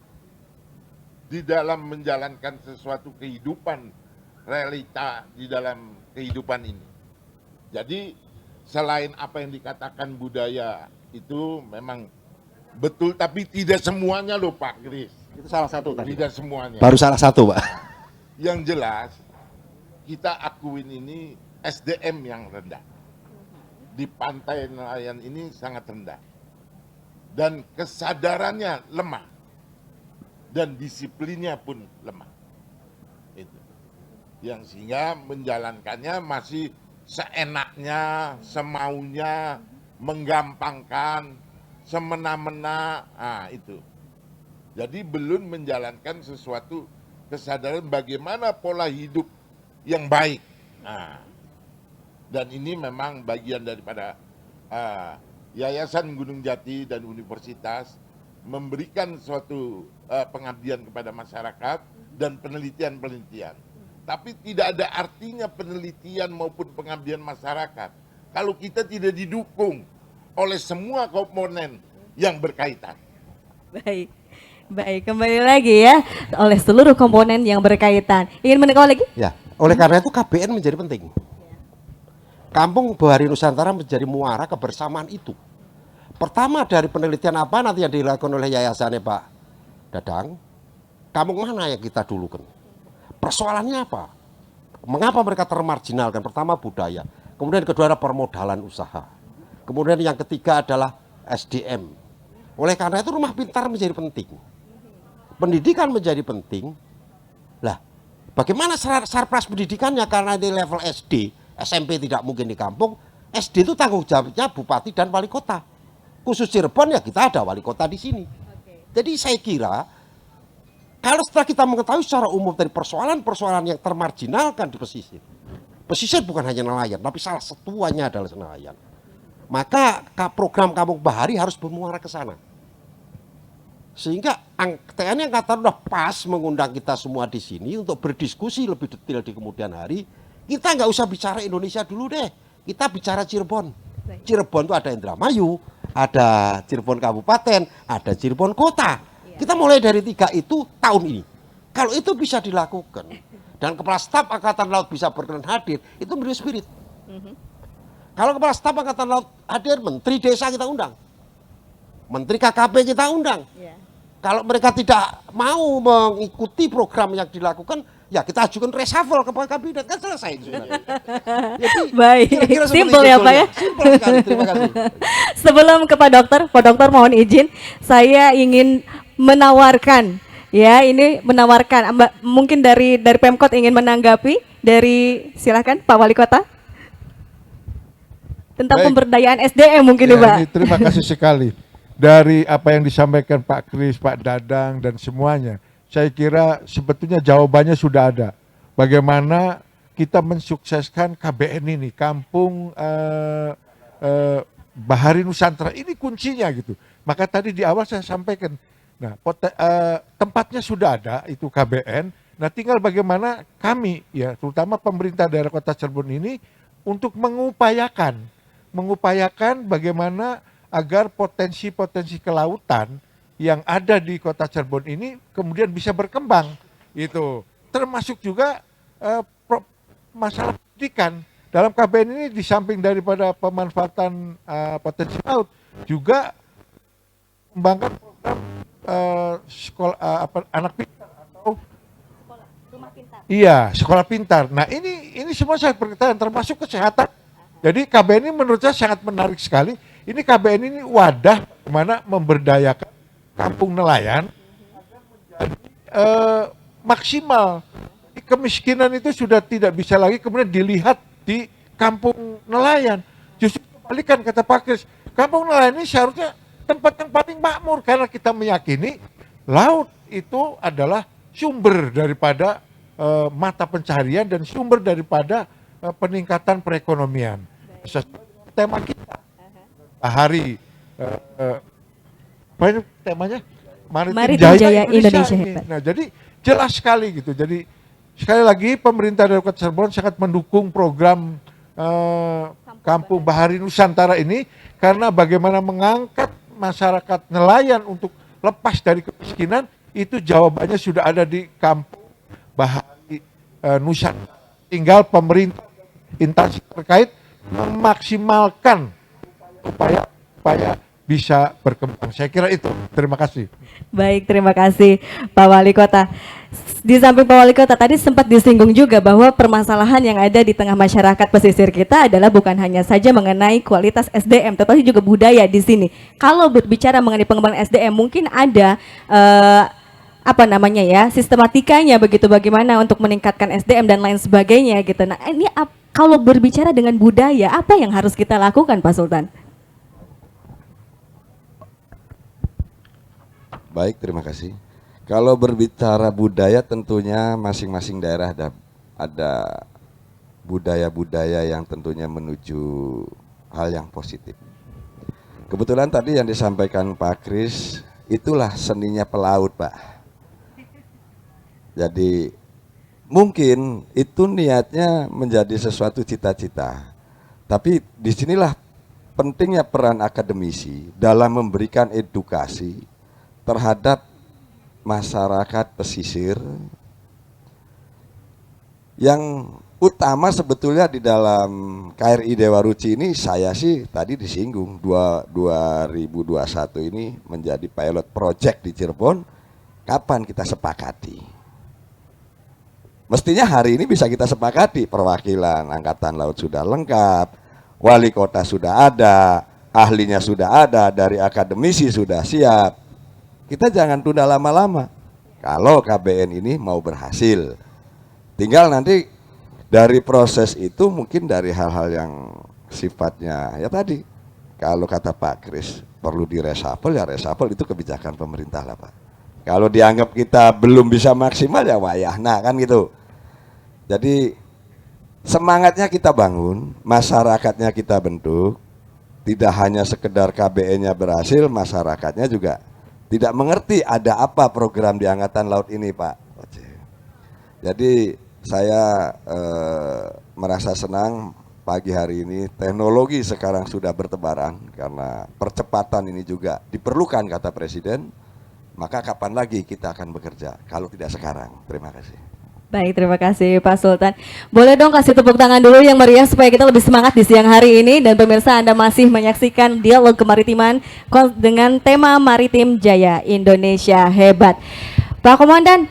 di dalam menjalankan sesuatu kehidupan realita di dalam kehidupan ini. Jadi selain apa yang dikatakan budaya itu memang betul, tapi tidak semuanya loh Pak Kris.
Itu salah satu tadi.
Tidak semuanya.
Baru salah satu Pak.
Yang jelas kita akuin ini SDM yang rendah. Di pantai nelayan ini sangat rendah. Dan kesadarannya lemah. Dan disiplinnya pun lemah. Itu. Yang sehingga menjalankannya masih seenaknya, semaunya, menggampangkan, semena-mena, itu. Jadi belum menjalankan sesuatu kesadaran bagaimana pola hidup yang baik. Dan ini memang bagian daripada Yayasan Gunung Jati dan Universitas memberikan suatu pengabdian kepada masyarakat dan penelitian-penelitian. Tapi tidak ada artinya penelitian maupun pengabdian masyarakat kalau kita tidak didukung oleh semua komponen yang berkaitan.
Baik, kembali lagi ya, oleh seluruh komponen yang berkaitan. Ingin mendengar lagi?
Ya, oleh karena itu KBN menjadi penting. Kampung Bahari Nusantara menjadi muara kebersamaan itu. Pertama dari penelitian apa nanti yang dilakukan oleh yayasannya Pak Dadang, kampung mana yang kita dulukan? Persoalannya apa? Mengapa mereka termarginalkan? Pertama budaya, kemudian kedua adalah permodalan usaha, kemudian yang ketiga adalah SDM. Oleh karena itu rumah pintar menjadi penting, pendidikan menjadi penting. Lah, bagaimana sarpras pendidikannya? Karena di level SD, SMP tidak mungkin di kampung. SD itu tanggung jawabnya bupati dan wali kota. Khusus Cirebon ya kita ada wali kota di sini. Jadi saya kira kalau setelah kita mengetahui secara umum dari persoalan-persoalan yang termarginalkan di pesisir, pesisir bukan hanya nelayan, tapi salah satunya adalah nelayan. Maka program Kampung Bahari harus bermuara ke sana. Sehingga TNI Angkatan udah pas mengundang kita semua di sini untuk berdiskusi lebih detail di kemudian hari. Kita nggak usah bicara Indonesia dulu deh, kita bicara Cirebon. Cirebon itu ada Indramayu, ada Cirebon Kabupaten, ada Cirebon Kota. Kita mulai dari 3 itu tahun ini. Kalau itu bisa dilakukan dan Kepala Staf Angkatan Laut bisa berkenan hadir, itu menjadi spirit. Kalau Kepala Staf Angkatan Laut hadir, Menteri Desa kita undang, Menteri KKP kita undang. Kalau mereka tidak mau mengikuti program yang dilakukan, ya kita ajukan reshuffle ke kabinet, kan selesai sebenarnya. Jadi,
Baik,
kira-kira seperti
simpel ya
itu
Pak ya.
Simpel sekali, terima kasih.
Sebelum ke Pak Dokter mohon izin, saya ingin menawarkan, ya ini menawarkan, mungkin dari Pemkot ingin menanggapi, silakan Pak Wali Kota. Tentang
Baik.
pemberdayaan SDM mungkin nih
Ya,
Pak.
ini terima kasih sekali. Dari apa yang disampaikan Pak Kris, Pak Dadang, dan semuanya, saya kira sebetulnya jawabannya sudah ada. Bagaimana kita mensukseskan KBN ini, Kampung Bahari Nusantara, ini kuncinya gitu. Maka tadi di awal saya sampaikan, nah tempatnya sudah ada, itu KBN. Nah tinggal bagaimana kami, ya terutama pemerintah daerah Kota Cirebon ini, untuk mengupayakan bagaimana agar potensi-potensi kelautan yang ada di Kota Cirebon ini kemudian bisa berkembang. Itu termasuk juga masalah pendidikan. Dalam KBN ini di samping daripada pemanfaatan potensi laut, juga mengembangkan program sekolah anak pintar atau iya, sekolah pintar. Nah ini semua saya berkaitan termasuk kesehatan. Jadi KBN ini menurut saya sangat menarik sekali. Ini KBN ini wadah mana memberdayakan kampung nelayan menjadi maksimal. Kemiskinan itu sudah tidak bisa lagi kemudian dilihat di kampung nelayan. Justru kebalikan kata Pak Kris, kampung nelayan ini seharusnya tempat yang paling makmur karena kita meyakini laut itu adalah sumber daripada mata pencaharian dan sumber daripada peningkatan perekonomian. Tema kita hari apa ini temanya
Maritim Jaya Indonesia
ini.
Hebat.
Nah jadi jelas sekali gitu. Jadi sekali lagi pemerintah daerah Kota Cirebon sangat mendukung program Kampung Bahari Nusantara ini karena bagaimana mengangkat masyarakat nelayan untuk lepas dari kemiskinan, itu jawabannya sudah ada di Kampung Bahari Nusantara. Tinggal pemerintah instansi terkait memaksimalkan upaya bisa berkembang. Saya kira itu. Terima kasih.
Baik, terima kasih Pak Wali Kota. Di samping Pak Wali Kota tadi sempat disinggung juga bahwa permasalahan yang ada di tengah masyarakat pesisir kita adalah bukan hanya saja mengenai kualitas SDM, tetapi juga budaya di sini. Kalau berbicara mengenai pengembangan SDM, mungkin ada sistematikanya begitu, bagaimana untuk meningkatkan SDM dan lain sebagainya gitu. Nah, ini kalau berbicara dengan budaya, apa yang harus kita lakukan Pak Sultan?
Baik, terima kasih. Kalau berbicara budaya tentunya masing-masing daerah ada budaya-budaya yang tentunya menuju hal yang positif. Kebetulan tadi yang disampaikan Pak Kris, itulah seninya pelaut Pak. Jadi mungkin itu niatnya menjadi sesuatu cita-cita. Tapi disinilah pentingnya peran akademisi dalam memberikan edukasi terhadap masyarakat pesisir. Yang utama sebetulnya di dalam KRI Dewa Ruci ini, saya sih tadi disinggung 2021 ini menjadi pilot project di Cirebon. Kapan kita sepakati? Mestinya hari ini bisa kita sepakati, perwakilan Angkatan Laut sudah lengkap, wali kota sudah ada, ahlinya sudah ada, dari akademisi sudah siap. Kita jangan tunda lama-lama. Kalau KBN ini mau berhasil, tinggal nanti dari proses itu mungkin dari hal-hal yang sifatnya ya tadi, kalau kata Pak Kris perlu diresapel, ya resapel itu kebijakan pemerintah lah Pak. Kalau dianggap kita belum bisa maksimal ya wayahna kan gitu. Jadi semangatnya kita bangun, masyarakatnya kita bentuk, tidak hanya sekedar KBN-nya berhasil, masyarakatnya juga tidak mengerti ada apa program di Angkatan Laut ini Pak. Jadi saya merasa senang pagi hari ini teknologi sekarang sudah bertebaran karena percepatan ini juga diperlukan kata Presiden. Maka kapan lagi kita akan bekerja kalau tidak sekarang? Terima kasih.
Baik, terima kasih Pak Sultan. Boleh dong kasih tepuk tangan dulu yang meriah supaya kita lebih semangat di siang hari ini. Dan pemirsa, Anda masih menyaksikan Dialog Kemaritiman dengan tema Maritim Jaya Indonesia Hebat. Pak Komandan,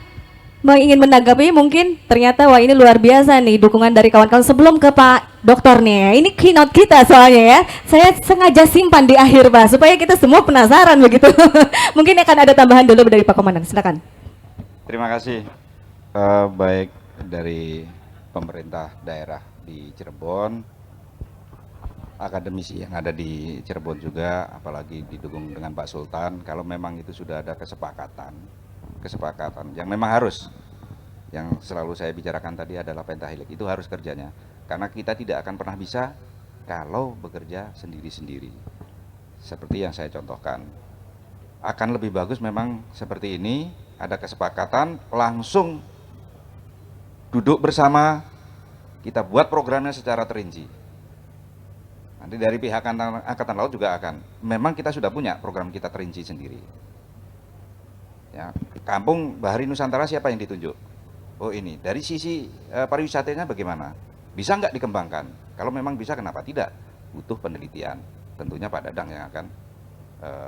ingin menanggapi mungkin ternyata wah ini luar biasa nih dukungan dari kawan-kawan. Sebelum ke Pak Dokter nih, ini keynote kita soalnya ya. Saya sengaja simpan di akhir Pak supaya kita semua penasaran begitu. Mungkin akan ada tambahan dulu dari Pak Komandan, silakan.
Terima kasih. Baik dari pemerintah daerah di Cirebon, akademisi yang ada di Cirebon juga, apalagi didukung dengan Pak Sultan. Kalau memang itu sudah ada kesepakatan yang memang harus, yang selalu saya bicarakan tadi adalah pentahelix, itu harus kerjanya. Karena kita tidak akan pernah bisa kalau bekerja sendiri-sendiri. Seperti yang saya contohkan. Akan lebih bagus memang seperti ini, ada kesepakatan, langsung duduk bersama, kita buat programnya secara terinci. Nanti dari pihak Angkatan Laut juga akan. Memang kita sudah punya program kita terinci sendiri. Ya, Kampung Bahari Nusantara siapa yang ditunjuk? Oh ini, dari sisi pariwisatanya bagaimana? Bisa nggak dikembangkan? Kalau memang bisa, kenapa tidak? Butuh penelitian. Tentunya Pak Dadang yang akan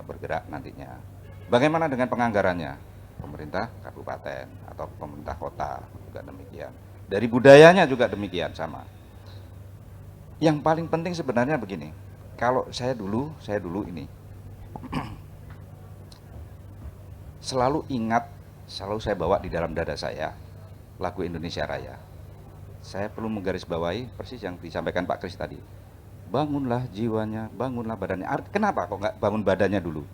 bergerak nantinya. Bagaimana dengan penganggarannya? Pemerintah kabupaten atau pemerintah kota juga demikian. Dari budayanya juga demikian sama. Yang paling penting sebenarnya begini. Kalau saya dulu ini selalu ingat, selalu saya bawa di dalam dada saya lagu Indonesia Raya. Saya perlu menggarisbawahi persis yang disampaikan Pak Kris tadi. Bangunlah jiwanya, bangunlah badannya. Kenapa kok nggak bangun badannya dulu,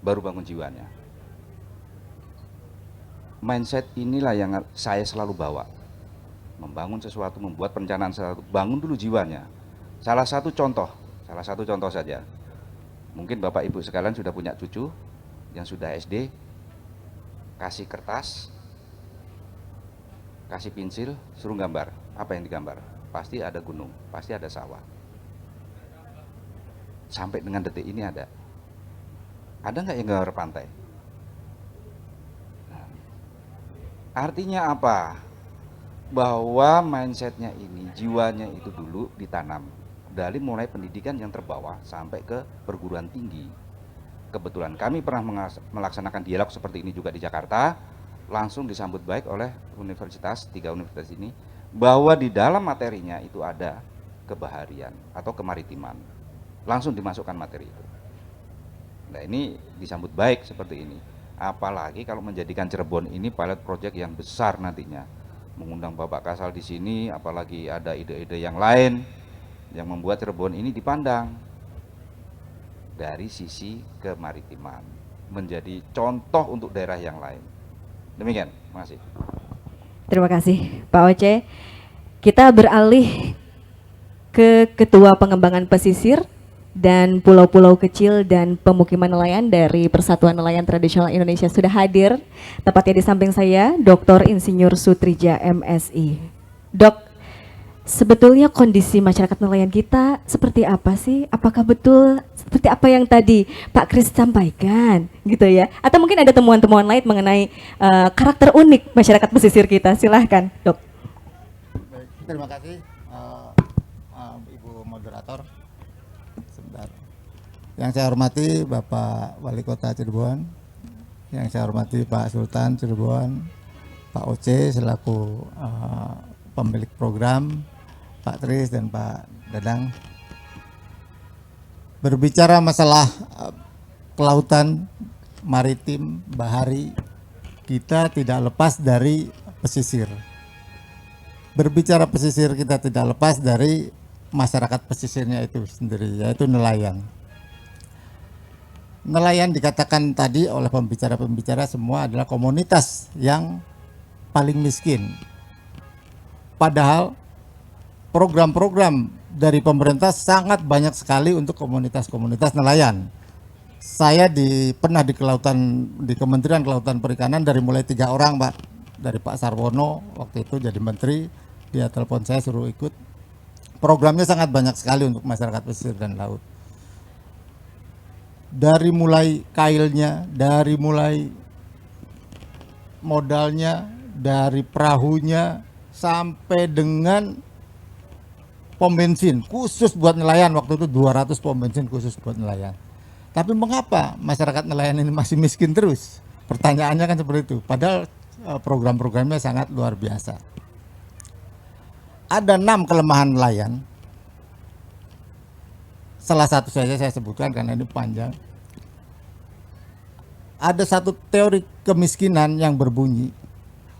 baru bangun jiwanya? Mindset inilah yang saya selalu bawa. Membangun sesuatu, membuat perencanaan sesuatu, bangun dulu jiwanya. Salah satu contoh saja. Mungkin Bapak Ibu sekalian sudah punya cucu yang sudah SD, kasih kertas, kasih pensil, suruh gambar. Apa yang digambar? Pasti ada gunung, pasti ada sawah. Sampai dengan detik ini ada. Ada nggak yang gambar pantai? Artinya apa? Bahwa mindsetnya ini, jiwanya itu dulu ditanam. Dari mulai pendidikan yang terbawah sampai ke perguruan tinggi. Kebetulan kami pernah melaksanakan dialog seperti ini juga di Jakarta. Langsung disambut baik oleh universitas, 3 universitas ini. Bahwa di dalam materinya itu ada kebaharian atau kemaritiman. Langsung dimasukkan materi itu. Nah ini disambut baik seperti ini. Apalagi kalau menjadikan Cirebon ini pilot project yang besar nantinya, mengundang Bapak Kasal di sini, apalagi ada ide-ide yang lain yang membuat Cirebon ini dipandang dari sisi kemaritiman, menjadi contoh untuk daerah yang lain. Demikian, terima kasih.
Terima kasih Pak Oce. Kita beralih ke Ketua Pengembangan Pesisir dan pulau-pulau kecil dan pemukiman nelayan dari Persatuan Nelayan Tradisional Indonesia sudah hadir. Tepatnya di samping saya, Dr. Insinyur Sutrija MSI. Dok, sebetulnya kondisi masyarakat nelayan kita seperti apa sih? Apakah betul seperti apa yang tadi Pak Kris sampaikan gitu ya? Atau mungkin ada temuan-temuan lain mengenai karakter unik masyarakat pesisir kita? Silahkan Dok.
Baik, terima kasih Ibu Moderator. Sebentar. Yang saya hormati Bapak Wali Kota Cirebon, yang saya hormati Pak Sultan Cirebon, Pak Oce selaku pemilik program, Pak Tris dan Pak Dadang. Berbicara masalah kelautan, maritim, bahari, kita tidak lepas dari pesisir. Berbicara pesisir, kita tidak lepas dari masyarakat pesisirnya itu sendiri, yaitu nelayan. Nelayan dikatakan tadi oleh pembicara-pembicara semua adalah komunitas yang paling miskin. Padahal program-program dari pemerintah sangat banyak sekali untuk komunitas-komunitas nelayan. Saya pernah di Kementerian Kelautan Perikanan dari mulai 3 orang, Pak. Dari Pak Sarwono waktu itu jadi menteri, dia telepon saya suruh ikut. Programnya sangat banyak sekali untuk masyarakat pesisir dan laut. Dari mulai kailnya, dari mulai modalnya, dari perahunya sampai dengan pom bensin khusus buat nelayan. Waktu itu 200 pom bensin khusus buat nelayan. Tapi mengapa masyarakat nelayan ini masih miskin terus? Pertanyaannya kan seperti itu. Padahal program-programnya sangat luar biasa. Ada 6 kelemahan nelayan. Salah satu saja saya sebutkan karena ini panjang. Ada satu teori kemiskinan yang berbunyi,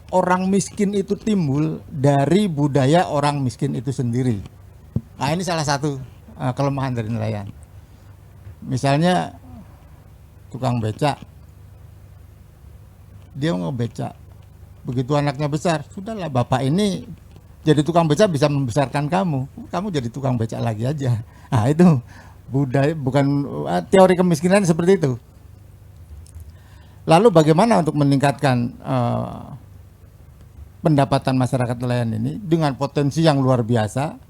orang miskin itu timbul dari budaya orang miskin itu sendiri. Nah, ini salah satu kelemahan dari nelayan. Misalnya tukang becak, dia mau becak, begitu anaknya besar, sudahlah bapak ini jadi tukang becak bisa membesarkan kamu jadi tukang becak lagi aja. Nah, itu budaya, bukan teori kemiskinan seperti itu. Lalu bagaimana untuk meningkatkan pendapatan masyarakat nelayan ini dengan potensi yang luar biasa?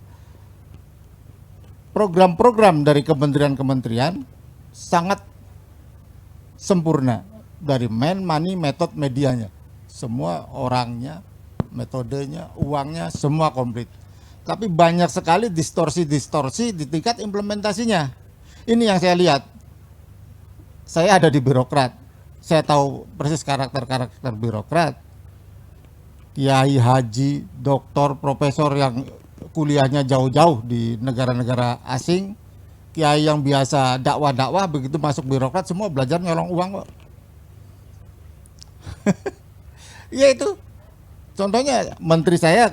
Program-program dari kementerian-kementerian sangat sempurna, dari money, method, medianya, semua orangnya, metodenya, uangnya, semua komplit. Tapi banyak sekali distorsi-distorsi di tingkat implementasinya. Ini yang saya lihat. Saya ada di birokrat, saya tahu persis karakter-karakter birokrat. Kiai, haji, doktor, profesor yang kuliahnya jauh-jauh di negara-negara asing, kiai yang biasa dakwah-dakwah, begitu masuk birokrat semua belajar nyolong uang kok. Ya itu. Contohnya menteri saya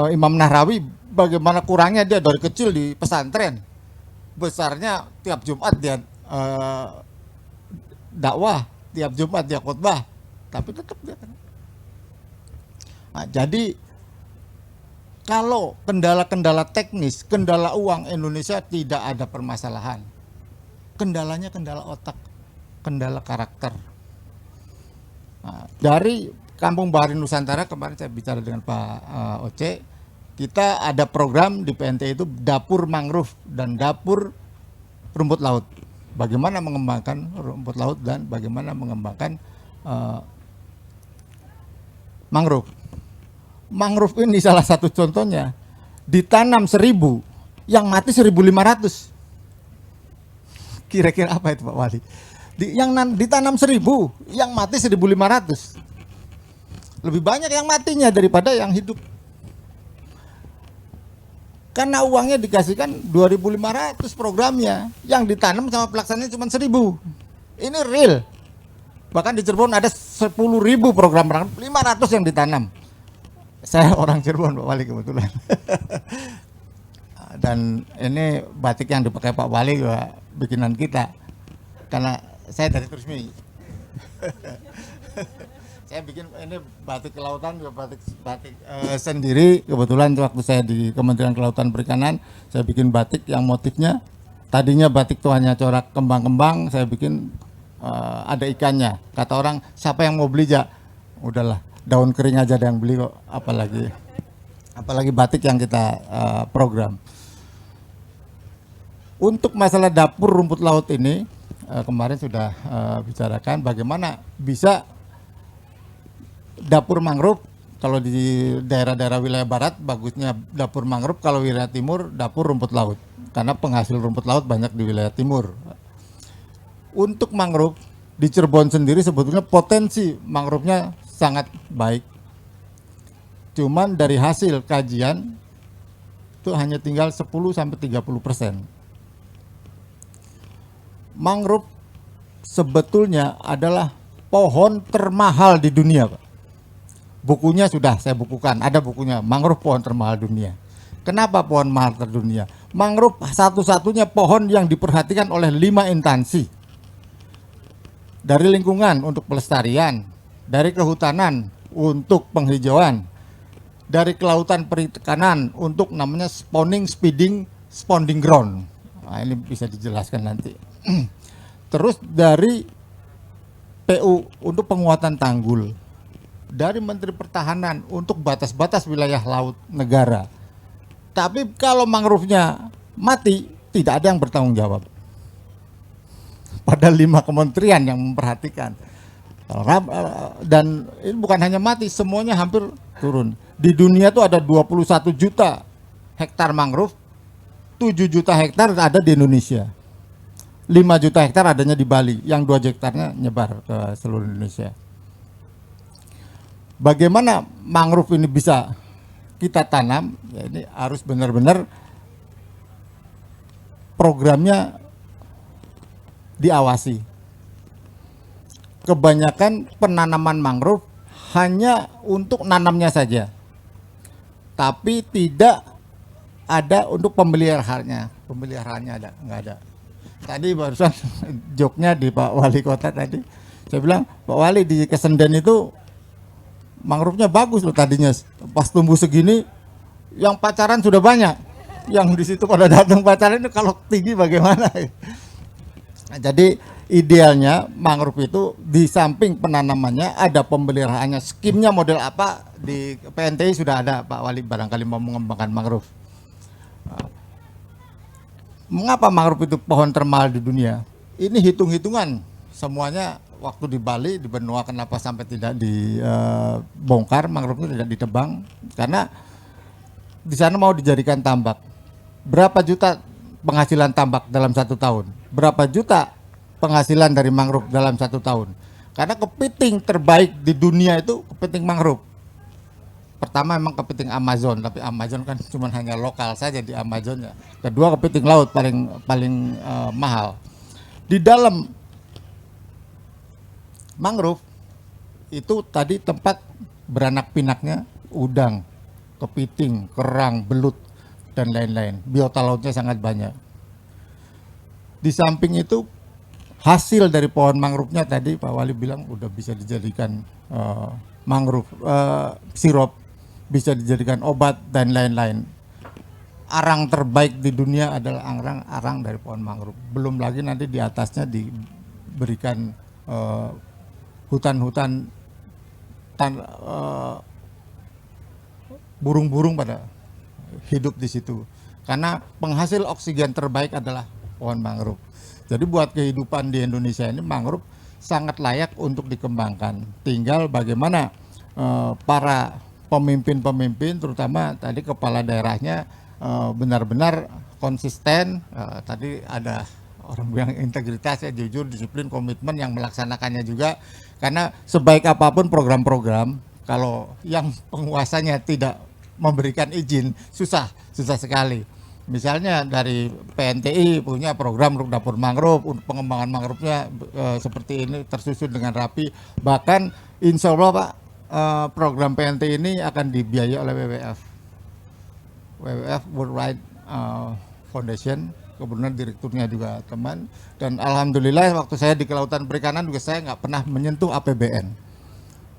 Imam Nahrawi, bagaimana kurangnya dia dari kecil di pesantren, besarnya tiap Jumat dia dakwah, tiap Jumat dia khutbah, tapi tetap dia. Nah, jadi kalau kendala-kendala teknis, kendala uang Indonesia tidak ada permasalahan. Kendalanya kendala otak, kendala karakter. Nah, dari Kampung Bahari Nusantara kemarin saya bicara dengan Pak Oce, kita ada program di PNT itu dapur mangrove dan dapur rumput laut. Bagaimana mengembangkan rumput laut dan bagaimana mengembangkan mangrove. Mangrove ini salah satu contohnya, ditanam 1000, yang mati 1500. Kira-kira apa itu Pak Wali? Yang ditanam 1000, yang mati 1500. Lebih banyak yang matinya daripada yang hidup. Karena uangnya dikasihkan 2.500 programnya, yang ditanam sama pelaksananya cuma 1000. Ini real. Bahkan di Cirebon ada 10.000 program, 500 yang ditanam. Saya orang Cirebon Pak Wali kebetulan. Dan ini batik yang dipakai Pak Wali juga bikinan kita. Karena saya dari Trusmi. Saya bikin ini batik kelautan, batik sendiri. Kebetulan waktu saya di Kementerian Kelautan Perikanan, saya bikin batik yang motifnya tadinya batik tuh hanya corak kembang-kembang, saya bikin ada ikannya. Kata orang, siapa yang mau beli ja? Udahlah, daun kering aja ada yang beli kok, apalagi batik yang kita program. Untuk masalah dapur rumput laut ini kemarin sudah bicarakan bagaimana bisa dapur mangrove. Kalau di daerah-daerah wilayah barat bagusnya dapur mangrove, kalau wilayah timur dapur rumput laut, karena penghasil rumput laut banyak di wilayah timur. Untuk mangrove di Cirebon sendiri sebetulnya potensi mangrove-nya sangat baik. Cuman dari hasil kajian itu hanya tinggal 10-30%. Mangrove sebetulnya adalah pohon termahal di dunia, Pak. Bukunya sudah saya bukukan, ada bukunya, mangrove pohon termahal dunia. Kenapa pohon mahal terdunia? Mangrove satu-satunya pohon yang diperhatikan oleh 5 instansi. Dari lingkungan untuk pelestarian, dari kehutanan untuk penghijauan, dari kelautan perikanan untuk namanya spawning, speeding, spawning ground. Nah, ini bisa dijelaskan nanti. Terus dari PU untuk penguatan tanggul, dari Menteri Pertahanan untuk batas-batas wilayah laut negara. Tapi kalau mangrove-nya mati, tidak ada yang bertanggung jawab. Pada 5 kementerian yang memperhatikan. Dan ini bukan hanya mati, semuanya hampir turun. Di dunia tuh ada 21 juta hektar mangrove, 7 juta hektar ada di Indonesia. 5 juta hektar adanya di Bali, yang 2 hektarnya nyebar ke seluruh Indonesia. Bagaimana mangrove ini bisa kita tanam? Ya ini harus benar-benar programnya diawasi. Kebanyakan penanaman mangrove hanya untuk nanamnya saja, tapi tidak ada untuk pemeliharaannya. Pemeliharaannya nggak ada. Tadi barusan joknya di Pak Wali Kota tadi, saya bilang Pak Wali di Kesenden itu mangrove-nya bagus loh tadinya, pas tumbuh segini, yang pacaran sudah banyak, yang di situ pada datang pacaran itu kalau tinggi bagaimana? Nah, jadi idealnya mangrove itu di samping penanamannya ada pemeliharaannya. Skimnya model apa di PNTI sudah ada, Pak Wali barangkali mau mengembangkan mangrove. Mengapa mangrove itu pohon termahal di dunia? Ini hitung-hitungan semuanya. Waktu di Bali, di benua, kenapa sampai tidak dibongkar mangrove itu, tidak ditebang? Karena di sana mau dijadikan tambak. Berapa juta penghasilan tambak dalam 1 tahun? Berapa juta penghasilan dari mangrove dalam 1 tahun? Karena kepiting terbaik di dunia itu kepiting mangrove. Pertama memang kepiting Amazon, tapi Amazon kan cuma hanya lokal saja di Amazonnya. Kedua kepiting laut paling mahal. Di dalam mangrove itu tadi tempat beranak pinaknya udang, kepiting, kerang, belut, dan lain-lain. Biota lautnya sangat banyak. Di samping itu hasil dari pohon mangrove-nya tadi Pak Wali bilang udah bisa dijadikan mangrove sirup, bisa dijadikan obat dan lain-lain. Arang terbaik di dunia adalah arang dari pohon mangrove. Belum lagi nanti di atasnya diberikan hutan-hutan burung-burung pada hidup di situ. Karena penghasil oksigen terbaik adalah pohon mangrove. Jadi buat kehidupan di Indonesia ini mangrove sangat layak untuk dikembangkan. Tinggal bagaimana para pemimpin-pemimpin, terutama tadi kepala daerahnya benar-benar konsisten. Tadi ada orang yang integritas, ya, jujur, disiplin, komitmen yang melaksanakannya juga. Karena sebaik apapun program-program, kalau yang penguasanya tidak memberikan izin, susah sekali. Misalnya dari PNTI punya program untuk dapur mangrove, untuk pengembangan mangrove-nya seperti ini tersusun dengan rapi. Bahkan insya Allah Pak, program PNTI ini akan dibiayai oleh WWF World Wide Foundation. Kebetulan direkturnya juga teman, dan alhamdulillah waktu saya di kelautan perikanan juga saya nggak pernah menyentuh APBN.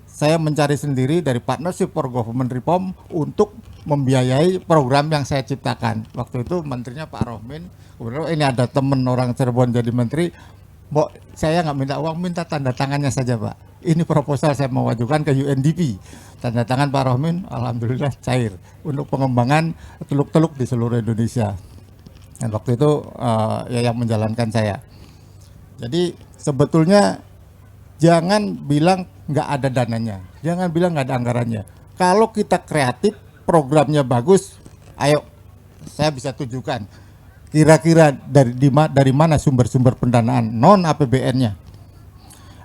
Saya mencari sendiri dari Partnership for Government Reform untuk membiayai program yang saya ciptakan. Waktu itu menterinya Pak Rohmin, kemudian ini ada teman orang Cirebon jadi menteri, saya nggak minta uang, minta tanda tangannya saja Pak. Ini proposal saya mau ajukan ke UNDP. Tanda tangan Pak Rohmin, alhamdulillah cair untuk pengembangan teluk-teluk di seluruh Indonesia. Dan waktu itu ya yang menjalankan saya. Jadi sebetulnya jangan bilang nggak ada dananya, jangan bilang nggak ada anggarannya. Kalau kita kreatif, programnya bagus, ayo saya bisa tunjukkan kira-kira dari mana sumber-sumber pendanaan non APBN-nya.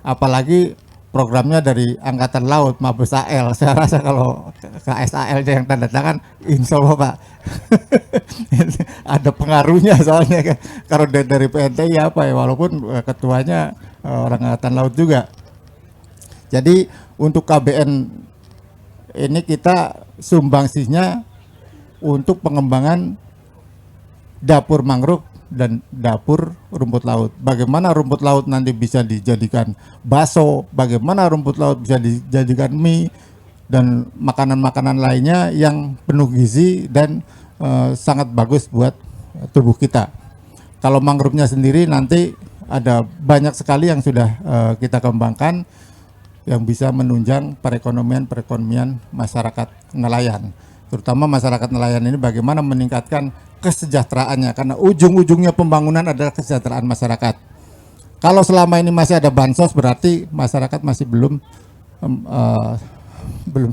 Apalagi programnya dari Angkatan Laut, Mabes AL. Saya rasa kalau KSAL yang tanda tangan, insya Allah Pak, ada pengaruhnya soalnya kan. Kalau dari PNTI apa ya, walaupun ketuanya orang Angkatan Laut juga. Jadi untuk KBN ini kita sumbangsihnya untuk pengembangan dapur mangrove dan dapur rumput laut. Bagaimana rumput laut nanti bisa dijadikan bakso, bagaimana rumput laut bisa dijadikan mie dan makanan-makanan lainnya yang penuh gizi dan sangat bagus buat tubuh kita. Kalau mangrove-nya sendiri nanti ada banyak sekali yang sudah kita kembangkan yang bisa menunjang perekonomian masyarakat nelayan. Terutama masyarakat nelayan ini bagaimana meningkatkan kesejahteraannya, karena ujung-ujungnya pembangunan adalah kesejahteraan masyarakat. Kalau selama ini masih ada bansos berarti masyarakat masih belum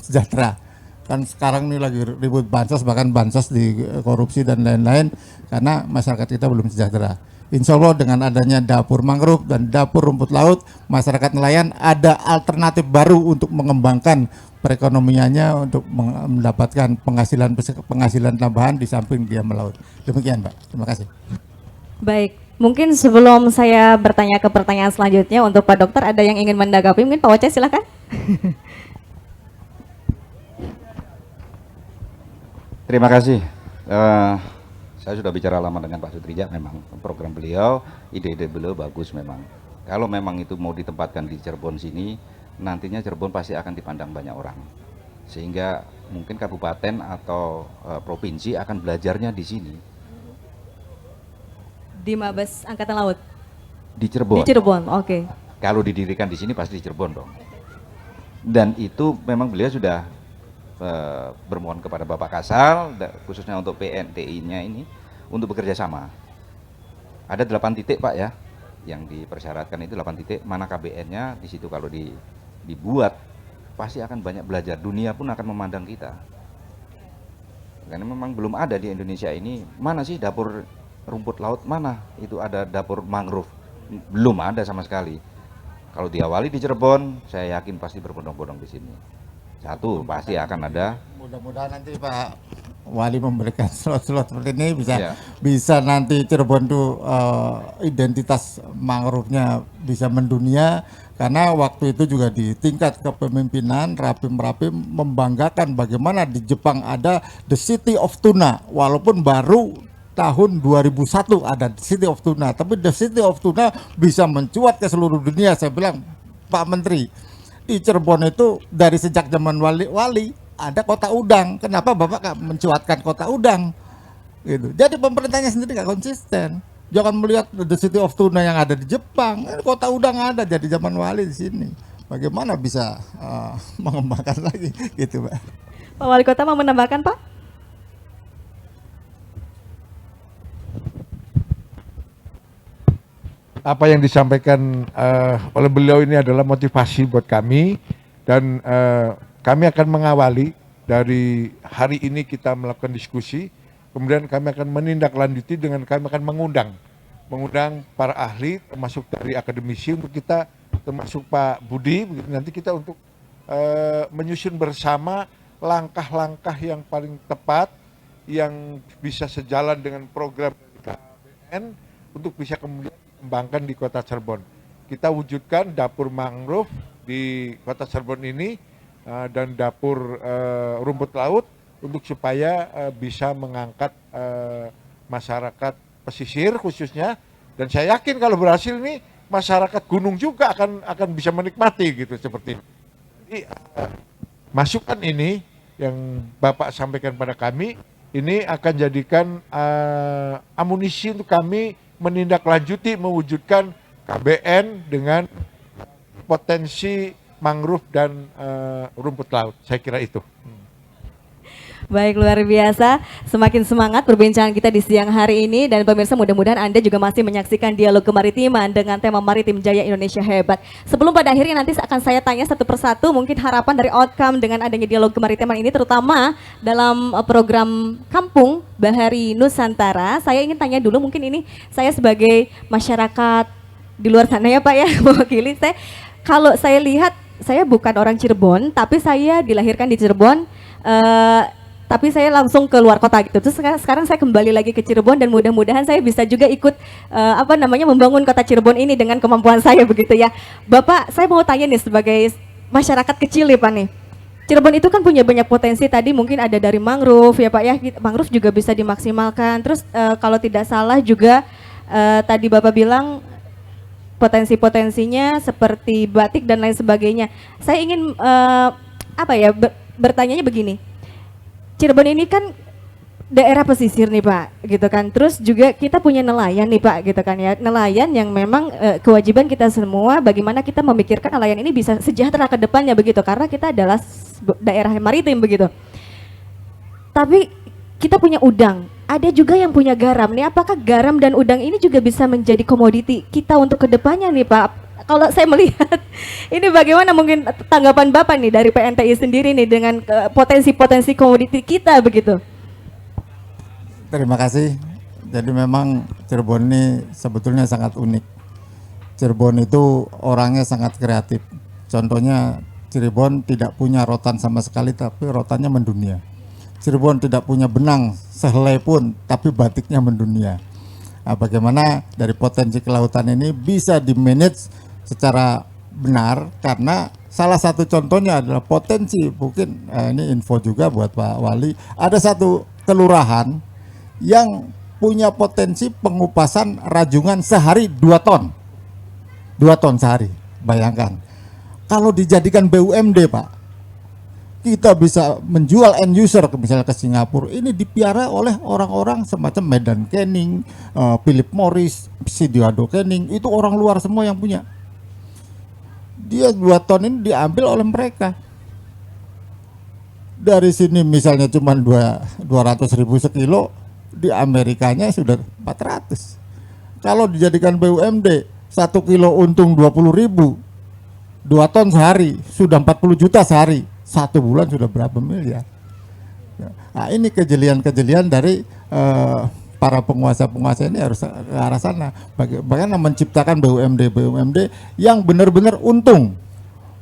sejahtera. Kan sekarang ini lagi ribut bansos, bahkan bansos di korupsi dan lain-lain karena masyarakat kita belum sejahtera. Insya Allah dengan adanya dapur mangrove dan dapur rumput laut, masyarakat nelayan ada alternatif baru untuk mengembangkan perekonomiannya untuk mendapatkan penghasilan tambahan di samping dia melaut. Demikian Pak, terima kasih.
Baik, mungkin sebelum saya bertanya ke pertanyaan selanjutnya untuk Pak Dokter, ada yang ingin menanggapi? Mungkin Pak Oce silakan.
Terima kasih. Saya sudah bicara lama dengan Pak Sutrija, memang program beliau, ide-ide beliau bagus memang. Kalau memang itu mau ditempatkan di Cirebon sini, nantinya Cirebon pasti akan dipandang banyak orang. Sehingga mungkin kabupaten atau provinsi akan belajarnya di sini.
Di Mabes Angkatan Laut?
Di Cirebon.
Di Cirebon, oke.
Kalau didirikan di sini pasti di Cirebon dong. Dan itu memang beliau sudah bermohon kepada Bapak Kasal, khususnya untuk PNTI-nya ini, untuk bekerja sama. Ada 8 titik Pak ya, yang dipersyaratkan itu 8 titik, mana KBN-nya, di situ kalau dibuat, pasti akan banyak belajar, dunia pun akan memandang kita. Karena memang belum ada di Indonesia ini, mana sih dapur rumput laut, mana itu ada dapur mangrove, belum ada sama sekali. Kalau diawali di Cirebon, saya yakin pasti berbondong-bondong di sini. Satu, pasti akan ada.
Mudah-mudahan nanti Pak Wali memberikan slot-slot seperti ini bisa nanti Cirebon tuh identitas mangrove-nya bisa mendunia, karena waktu itu juga di tingkat kepemimpinan Rapim membanggakan bagaimana di Jepang ada The City of Tuna, walaupun baru tahun 2001 ada The City of Tuna, tapi The City of Tuna bisa mencuat ke seluruh dunia. Saya bilang, Pak Menteri, di Cirebon itu dari sejak zaman wali ada kota udang. Kenapa Bapak gak mencuatkan kota udang? Gitu. Jadi pemerintahnya sendiri gak konsisten. Jangan melihat The City of Tuna yang ada di Jepang. Kota udang ada jadi zaman wali di sini. Bagaimana bisa mengembangkan lagi gitu, Pak?
Pak Wali Kota mau menambahkan, Pak?
Apa yang disampaikan oleh beliau ini adalah motivasi buat kami, dan kami akan mengawali dari hari ini kita melakukan diskusi, kemudian kami akan menindaklanjuti dengan kami akan mengundang para ahli termasuk dari akademisi untuk kita, termasuk Pak Budi, nanti kita untuk menyusun bersama langkah-langkah yang paling tepat yang bisa sejalan dengan program KBN untuk bisa kemudian kembangkan di Kota Cirebon. Kita wujudkan dapur mangrove di Kota Cirebon ini dan dapur rumput laut untuk supaya bisa mengangkat masyarakat pesisir khususnya, dan saya yakin kalau berhasil ini masyarakat gunung juga akan bisa menikmati gitu seperti ini. Jadi masukan ini yang Bapak sampaikan pada kami ini akan jadikan amunisi untuk kami menindaklanjuti mewujudkan KBN dengan potensi mangrove dan rumput laut. Saya kira itu.
Baik, luar biasa. Semakin semangat perbincangan kita di siang hari ini, dan pemirsa mudah-mudahan Anda juga masih menyaksikan Dialog Kemaritiman dengan tema Maritim Jaya Indonesia Hebat. Sebelum pada akhirnya nanti akan saya tanya satu persatu mungkin harapan dari outcome dengan adanya Dialog Kemaritiman ini, terutama dalam program Kampung Bahari Nusantara. Saya ingin tanya dulu, mungkin ini saya sebagai masyarakat di luar sana ya Pak ya, mewakili saya. Kalau saya lihat, saya bukan orang Cirebon, tapi saya dilahirkan di Cirebon, tapi saya langsung ke luar kota gitu. Terus sekarang saya kembali lagi ke Cirebon, dan mudah-mudahan saya bisa juga ikut membangun kota Cirebon ini dengan kemampuan saya begitu ya. Bapak, saya mau tanya nih sebagai masyarakat kecil nih Pak nih. Cirebon itu kan punya banyak potensi, tadi mungkin ada dari mangrove ya Pak ya. Mangrove juga bisa dimaksimalkan. Terus kalau tidak salah juga tadi Bapak bilang potensi-potensinya seperti batik dan lain sebagainya. Saya ingin bertanyanya begini. Cirebon ini kan daerah pesisir nih Pak, gitu kan. Terus juga kita punya nelayan nih Pak, gitu kan ya. Nelayan yang memang kewajiban kita semua bagaimana kita memikirkan nelayan ini bisa sejahtera ke depannya begitu, karena kita adalah daerah maritim begitu. Tapi kita punya udang, ada juga yang punya garam nih. Apakah garam dan udang ini juga bisa menjadi komoditi kita untuk kedepannya nih Pak? Kalau saya melihat ini bagaimana mungkin tanggapan Bapak nih dari PNTI sendiri nih dengan potensi-potensi komoditi kita begitu?
Terima kasih. Jadi memang Cirebon ini sebetulnya sangat unik. Cirebon itu orangnya sangat kreatif. Contohnya Cirebon tidak punya rotan sama sekali tapi rotannya mendunia. Cirebon tidak punya benang sehelai pun tapi batiknya mendunia. Nah, bagaimana dari potensi kelautan ini bisa di-manage secara benar, karena salah satu contohnya adalah potensi, mungkin ini info juga buat Pak Wali, ada satu kelurahan yang punya potensi pengupasan rajungan sehari 2 ton. 2 ton sehari, bayangkan. Kalau dijadikan BUMD Pak, kita bisa menjual end user misalnya ke Singapura. Ini dipiara oleh orang-orang semacam Medan Canning, Philip Morris, Sidiado Canning, itu orang luar semua yang punya. Dia 2 ton ini diambil oleh mereka. Dari sini misalnya cuma 200.000 sekilo, di Amerikanya sudah 400. Kalau dijadikan BUMD, 1 kilo untung 20.000, 2 ton sehari, sudah 40 juta sehari, 1 bulan sudah berapa miliar. Nah, ini kejelian-kejelian dari para penguasa-penguasa ini harus ke arah sana. Bagaimana menciptakan BUMD yang benar-benar untung,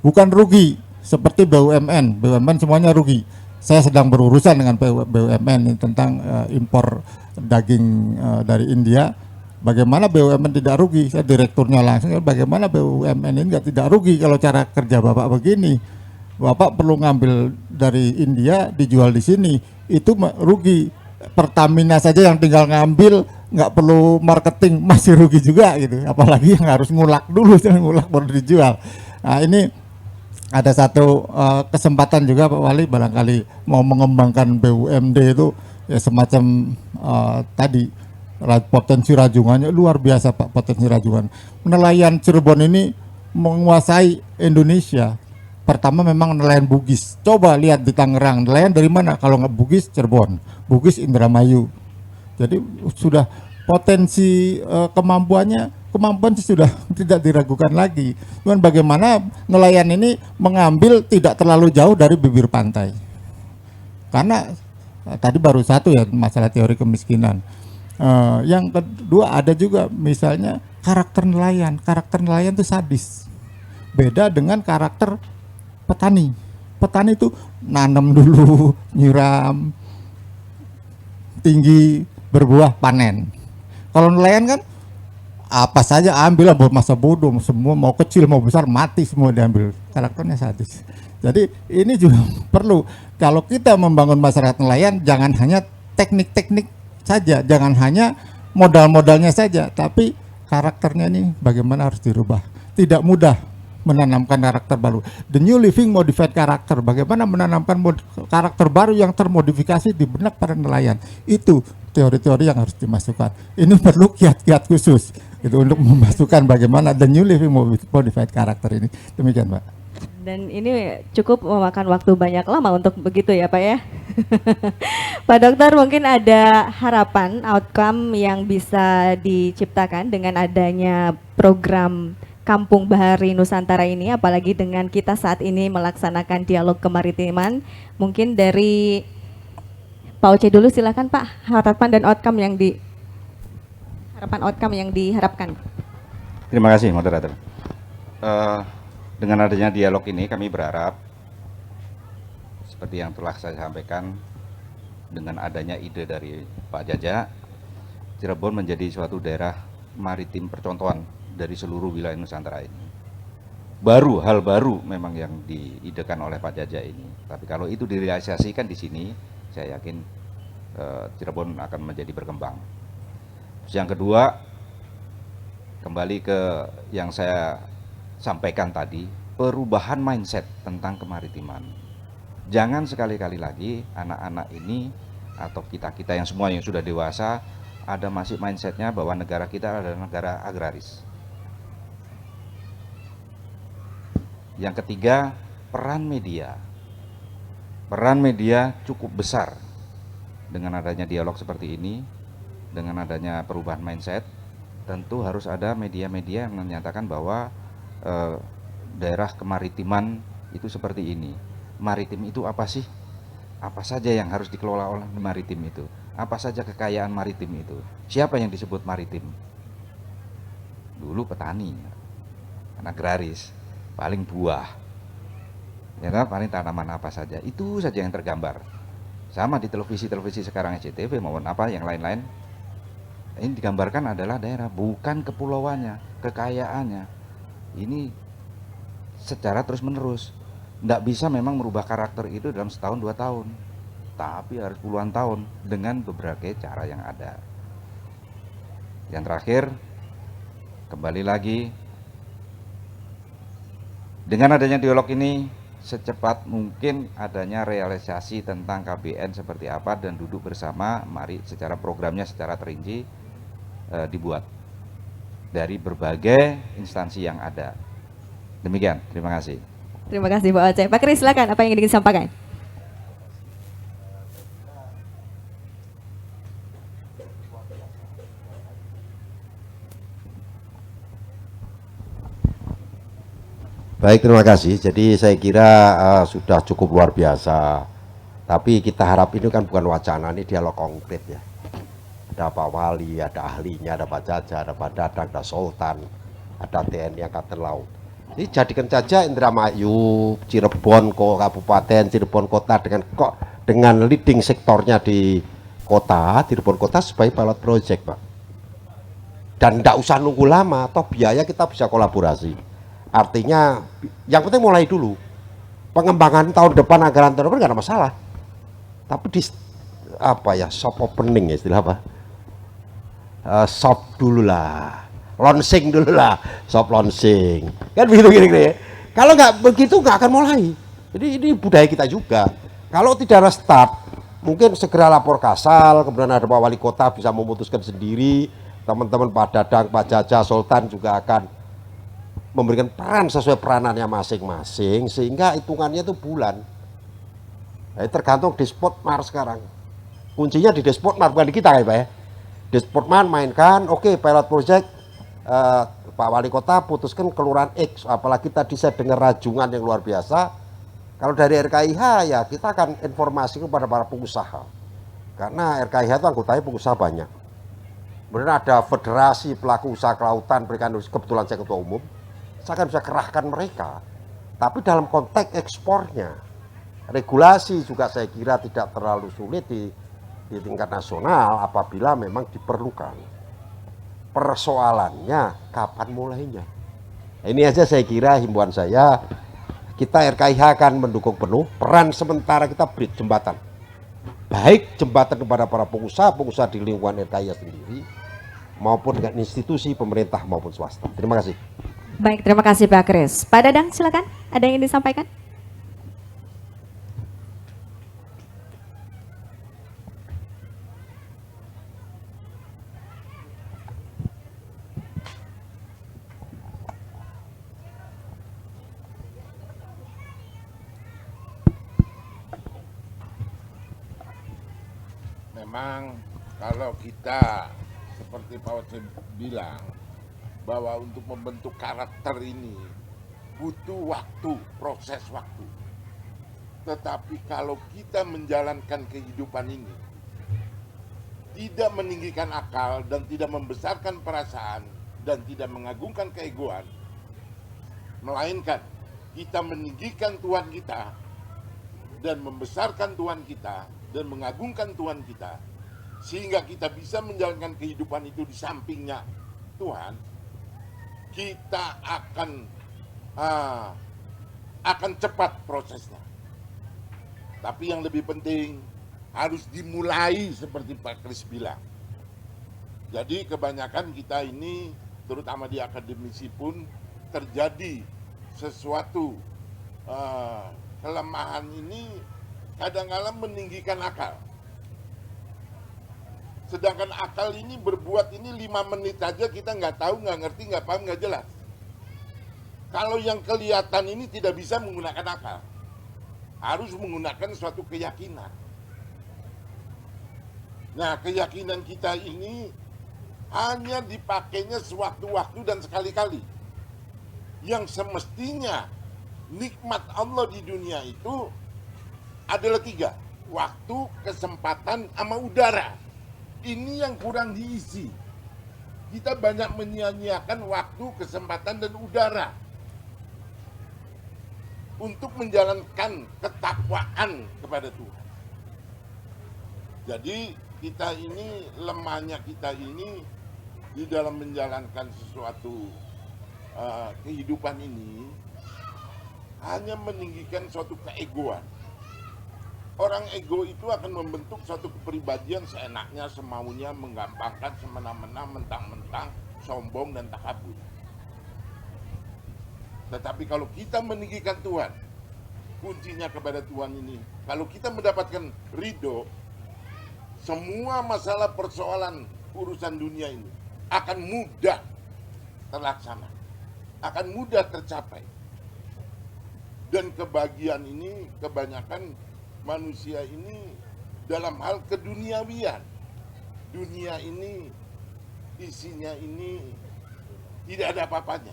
bukan rugi seperti BUMN. BUMN semuanya rugi. Saya sedang berurusan dengan BUMN ini tentang impor daging dari India. Bagaimana BUMN tidak rugi? Saya direkturnya langsung. Bagaimana BUMN ini tidak rugi kalau cara kerja Bapak begini? Bapak perlu ngambil dari India dijual di sini, itu rugi. Pertamina saja yang tinggal ngambil, nggak perlu marketing, masih rugi juga gitu. Apalagi yang harus ngulak dulu, ngulak baru dijual. Nah, ini ada satu kesempatan juga Pak Wali, barangkali mau mengembangkan BUMD itu ya semacam tadi potensi rajungannya luar biasa Pak, potensi rajungan. Nelayan Cirebon ini menguasai Indonesia. Pertama memang nelayan Bugis. Coba lihat di Tangerang, nelayan dari mana? Kalau nggak Bugis, Cirebon, Bugis, Indramayu. Jadi sudah potensi kemampuan sudah tidak diragukan lagi. Cuman bagaimana nelayan ini mengambil tidak terlalu jauh dari bibir pantai. Karena tadi baru satu ya masalah teori kemiskinan. Yang kedua ada juga misalnya karakter nelayan. Karakter nelayan itu sadis. Beda dengan karakter petani. Petani itu nanam dulu, nyiram, tinggi, berbuah, panen. Kalau nelayan kan apa saja ambil lah, buat masa bodoh, semua mau kecil mau besar mati semua diambil. Karakternya sadis. Jadi ini juga perlu, kalau kita membangun masyarakat nelayan jangan hanya teknik-teknik saja, jangan hanya modal-modalnya saja, tapi karakternya ini bagaimana harus dirubah. Tidak mudah menanamkan karakter baru. The new living modified karakter. Bagaimana menanamkan karakter baru yang termodifikasi di benak para nelayan. Itu teori-teori yang harus dimasukkan. Ini perlu kiat-kiat khusus itu untuk memasukkan bagaimana the new living modified karakter ini. Demikian Pak.
Dan ini cukup memakan waktu banyak lama untuk begitu ya Pak ya. Pak Dokter, mungkin ada harapan outcome yang bisa diciptakan dengan adanya program Kampung Bahari Nusantara ini, apalagi dengan kita saat ini melaksanakan dialog kemaritiman. Mungkin dari Pak Oce dulu, silakan Pak, harapan dan outcome yang diharapkan.
Terima kasih moderator. Dengan adanya dialog ini kami berharap seperti yang telah saya sampaikan, dengan adanya ide dari Pak Jaja, Cirebon menjadi suatu daerah maritim percontohan dari seluruh wilayah Nusantara ini. Hal baru memang yang diidekan oleh Pak Jaja ini. Tapi kalau itu direalisasikan di sini, saya yakin Cirebon akan menjadi berkembang. Terus yang kedua, kembali ke yang saya sampaikan tadi, perubahan mindset tentang kemaritiman. Jangan sekali-kali lagi anak-anak ini atau kita-kita yang semua yang sudah dewasa ada masih mindsetnya bahwa negara kita adalah negara agraris. Yang ketiga, peran media. Peran media cukup besar Dengan adanya dialog seperti ini, dengan adanya perubahan mindset, tentu harus ada media-media yang menyatakan bahwa daerah kemaritiman itu seperti ini. Maritim itu apa sih? Apa saja yang harus dikelola oleh maritim itu? Apa saja kekayaan maritim itu? Siapa yang disebut maritim? Dulu petani, agraris, paling buah, ya kan, paling tanaman apa saja. Itu saja yang tergambar. Sama di televisi sekarang SCTV maupun apa yang lain-lain. Ini digambarkan adalah daerah, bukan kepulauannya, kekayaannya. Ini secara terus-menerus. Nggak bisa memang merubah karakter itu dalam setahun 2 tahun. Tapi harus puluhan tahun dengan berbagai cara yang ada. Yang terakhir, kembali lagi, dengan adanya dialog ini, secepat mungkin adanya realisasi tentang KBN seperti apa dan duduk bersama, mari secara programnya secara terinci dibuat dari berbagai instansi yang ada. Demikian, terima kasih.
Terima kasih Pak Aceh. Pak Kris, silakan apa yang ingin disampaikan?
Baik, terima kasih. Jadi saya kira sudah cukup luar biasa. Tapi kita harap ini kan bukan wacana, ini dialog konkret ya. Ada Pak Wali, ada ahlinya, ada Pak Jaja, ada Pak Dadang, ada Sultan, ada TNI Angkatan Laut. Jadi jadikan saja Indramayu, Cirebon, Kabupaten, Cirebon Kota dengan leading sektornya di kota, Cirebon Kota sebagai pilot project, Pak. Dan tidak usah nunggu lama, toh biaya kita bisa kolaborasi. Artinya yang penting mulai dulu. Pengembangan tahun depan, anggaran tahun depan nggak ada masalah. Tapi di soft opening ya, istilah apa? Soft dulu lah, launching dulu lah, soft launching. Kan begitu kira-kira. Kalau nggak begitu nggak akan mulai. Jadi ini budaya kita juga. Kalau tidak ada start, mungkin segera lapor Kasal, kemudian ada Pak Wali Kota bisa memutuskan sendiri. Teman-teman Pak Dadang, Pak Jaja, Sultan juga akan memberikan peran sesuai peranannya masing-masing sehingga hitungannya itu bulan. Nah, tergantung Dispotmar sekarang. Kuncinya di Dispotmar, bukan di kita ya Pak ya. Dispotmar mainkan, oke, pilot project Pak Wali Kota putuskan kelurahan X, apalagi tadi saya dengar rajungan yang luar biasa. Kalau dari RKIH ya kita akan informasi kepada para pengusaha. Karena RKIH itu anggotanya pengusaha banyak. Kemudian ada federasi pelaku usaha kelautan perikanan, kebetulan saya ketua umum. Saya akan bisa kerahkan mereka, tapi dalam konteks ekspornya, regulasi juga saya kira tidak terlalu sulit di tingkat nasional apabila memang diperlukan. Persoalannya kapan mulainya. Ini aja saya kira himbauan saya, kita RKIH akan mendukung penuh, peran sementara kita beri jembatan. Baik jembatan kepada para pengusaha di lingkungan RKIH sendiri, maupun dengan institusi pemerintah maupun swasta. Terima kasih.
Baik, terima kasih Pak Kris. Pak Dadang, silakan. Ada yang ingin disampaikan?
Memang kalau kita seperti Pak Wacem bilang bahwa untuk membentuk karakter ini butuh waktu, proses waktu. Tetapi kalau kita menjalankan kehidupan ini tidak meninggikan akal dan tidak membesarkan perasaan dan tidak mengagungkan keegoan, melainkan kita meninggikan Tuhan kita dan membesarkan Tuhan kita dan mengagungkan Tuhan kita, sehingga kita bisa menjalankan kehidupan itu di sampingnya Tuhan, kita akan cepat prosesnya. Tapi yang lebih penting harus dimulai seperti Pak Kris bilang. Jadi kebanyakan kita ini, terutama di akademisi pun, terjadi sesuatu kelemahan ini kadang-kadang meninggikan akal. Sedangkan akal ini berbuat ini 5 menit aja kita nggak tahu, nggak ngerti, nggak paham, nggak jelas. Kalau yang kelihatan ini tidak bisa menggunakan akal, harus menggunakan suatu keyakinan. Nah, keyakinan kita ini hanya dipakainya sewaktu-waktu dan sekali-kali. Yang semestinya nikmat Allah di dunia itu adalah 3. Waktu, kesempatan, sama udara. Ini yang kurang diisi. Kita banyak menyia-nyiakan waktu, kesempatan, dan udara untuk menjalankan ketakwaan kepada Tuhan. Jadi kita ini, lemahnya kita ini di dalam menjalankan sesuatu kehidupan ini hanya meninggikan suatu keegoan. Orang ego itu akan membentuk suatu kepribadian seenaknya, semaunya, menggampangkan, semena-mena, mentang-mentang, sombong dan takabur. Tetapi kalau kita meninggikan Tuhan, kuncinya kepada Tuhan ini, kalau kita mendapatkan ridho, semua masalah persoalan urusan dunia ini akan mudah terlaksana, akan mudah tercapai. Dan kebahagiaan ini kebanyakan manusia ini dalam hal keduniawian. Dunia ini isinya ini tidak ada apa-apanya.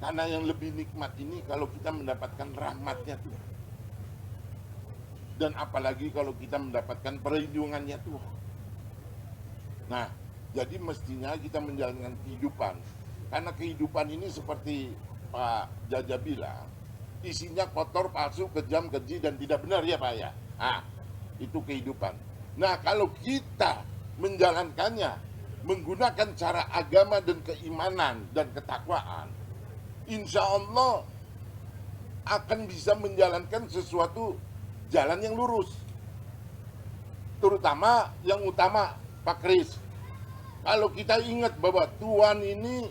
Karena yang lebih nikmat ini kalau kita mendapatkan rahmatnya Tuhan. Dan apalagi kalau kita mendapatkan perlindungannya Tuhan. Nah, jadi mestinya kita menjalankan kehidupan. Karena kehidupan ini seperti Pak Jaja bilang, isinya kotor, palsu, kejam, keji, dan tidak benar ya Pak ya. Nah, itu kehidupan. Nah, kalau kita menjalankannya, menggunakan cara agama dan keimanan dan ketakwaan, insya Allah akan bisa menjalankan sesuatu jalan yang lurus. Terutama yang utama Pak Kris, kalau kita ingat bahwa Tuhan ini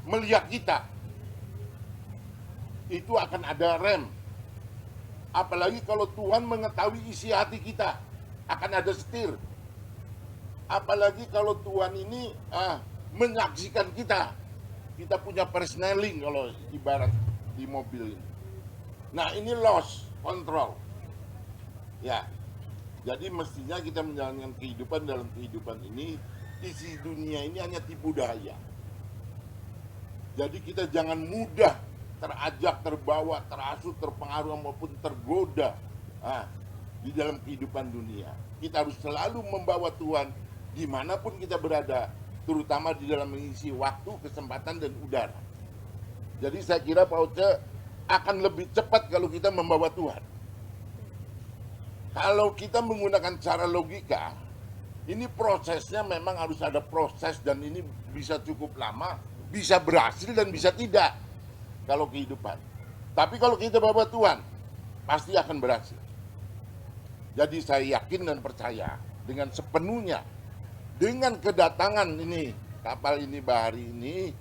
melihat kita, itu akan ada rem. Apalagi kalau Tuhan mengetahui isi hati kita, akan ada setir. Apalagi kalau Tuhan ini menyaksikan kita, kita punya persneling kalau ibarat di mobil ini. Nah, ini loss control. Ya, jadi mestinya kita menjalankan kehidupan. Dalam kehidupan ini, isi dunia ini hanya tipu daya. Jadi kita jangan mudah terajak, terbawa, terasuh, terpengaruh maupun tergoda di dalam kehidupan dunia. Kita harus selalu membawa Tuhan dimanapun kita berada, terutama di dalam mengisi waktu, kesempatan, dan udara. Jadi saya kira Pak Oce akan lebih cepat kalau kita membawa Tuhan. Kalau kita menggunakan cara logika, ini prosesnya memang harus ada proses, dan ini bisa cukup lama, bisa berhasil dan bisa tidak. Kalau kehidupan. Tapi kalau kita bawa Tuhan, pasti akan berhasil. Jadi saya yakin dan percaya dengan sepenuhnya, dengan kedatangan ini, kapal ini, bahari ini,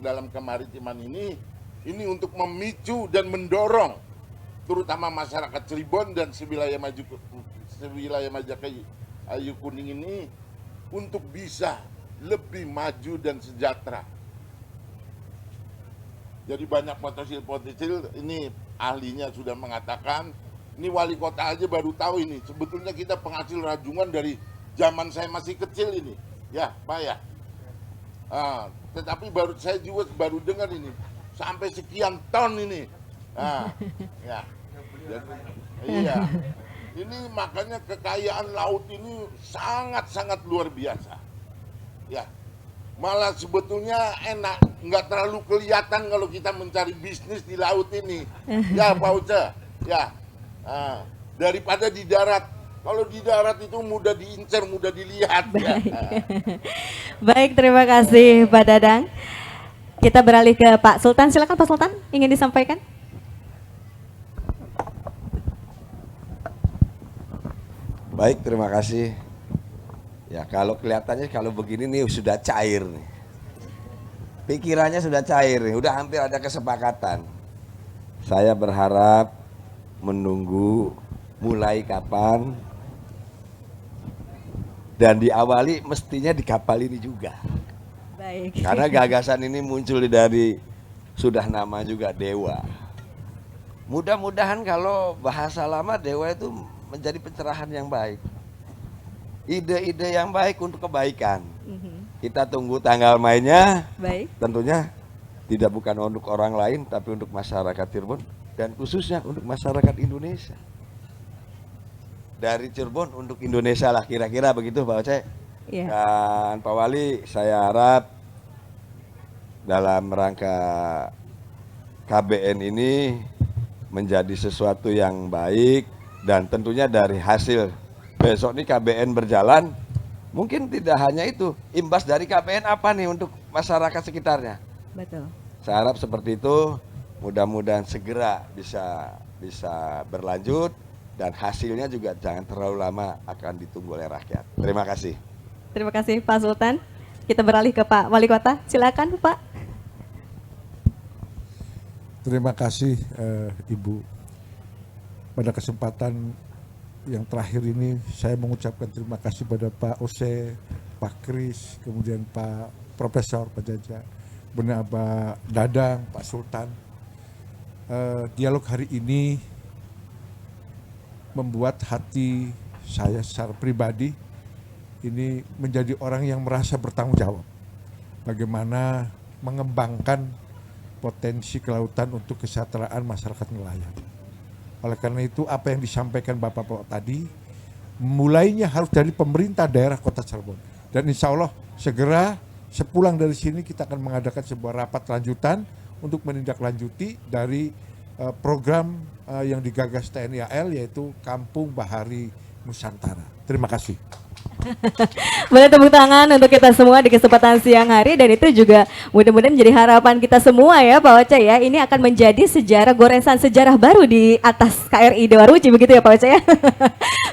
dalam kemaritiman ini untuk memicu dan mendorong, terutama masyarakat Cirebon dan sewilayah Majakayu Kuning ini, untuk bisa lebih maju dan sejahtera. Jadi banyak potensi-potensi, ini ahlinya sudah mengatakan, ini wali kota aja baru tahu ini, sebetulnya kita penghasil rajungan dari zaman saya masih kecil ini, ya Pak ya. Tetapi saya juga baru dengar ini, sampai sekian ton ini. Ya. Jadi, iya. Ini makanya kekayaan laut ini sangat-sangat luar biasa. Ya. Malah sebetulnya enak, nggak terlalu kelihatan kalau kita mencari bisnis di laut ini. Ya Pak Uca, ya. Daripada di darat. Kalau di darat itu mudah diincar, mudah dilihat.
Baik.
Ya.
Baik, terima kasih Pak Dadang. Kita beralih ke Pak Sultan. Silakan Pak Sultan, ingin disampaikan?
Baik, terima kasih. Ya, kalau kelihatannya kalau begini nih sudah cair nih. Pikirannya sudah cair nih, udah hampir ada kesepakatan. Saya berharap menunggu mulai kapan, dan diawali mestinya di kapal ini juga.
Baik.
Karena gagasan ini muncul dari sudah nama juga Dewa. Mudah-mudahan kalau bahasa lama Dewa itu menjadi pencerahan yang baik. Ide-ide yang baik untuk kebaikan. Kita tunggu tanggal mainnya.
Baik.
Tentunya tidak bukan untuk orang lain, tapi untuk masyarakat Cirebon dan khususnya untuk masyarakat Indonesia. Dari Cirebon untuk Indonesia lah, kira-kira begitu Pak Oce.
Iya.
Dan Pak Wali, saya harap dalam rangka KBN ini menjadi sesuatu yang baik, dan tentunya dari hasil besok ini KBN berjalan, mungkin tidak hanya itu, imbas dari KBN apa nih untuk masyarakat sekitarnya.
Betul.
Saya harap seperti itu, mudah-mudahan segera bisa berlanjut, dan hasilnya juga jangan terlalu lama akan ditunggu oleh rakyat. Terima kasih.
Terima kasih Pak Sultan. Kita beralih ke Pak Wali Kota. Silakan Pak.
Terima kasih Ibu. Pada kesempatan yang terakhir ini saya mengucapkan terima kasih pada Pak Ose, Pak Kris, kemudian Pak Profesor, Pak Jaja, benar Pak Dadang, Pak Sultan. Dialog hari ini membuat hati saya secara pribadi ini menjadi orang yang merasa bertanggung jawab. Bagaimana mengembangkan potensi kelautan untuk kesejahteraan masyarakat nelayan. Oleh karena itu apa yang disampaikan Bapak-Bapak tadi, mulainya harus dari pemerintah daerah Kota Cirebon. Dan insya Allah segera sepulang dari sini kita akan mengadakan sebuah rapat lanjutan untuk menindaklanjuti dari program yang digagas TNI AL, yaitu Kampung Bahari Nusantara. Terima kasih.
Boleh tepuk tangan untuk kita semua di kesempatan siang hari, dan itu juga mudah-mudahan menjadi harapan kita semua ya Pak Oce ya. Ini akan menjadi sejarah, goresan sejarah baru di atas KRI Dewa Ruci begitu ya Pak Oce ya.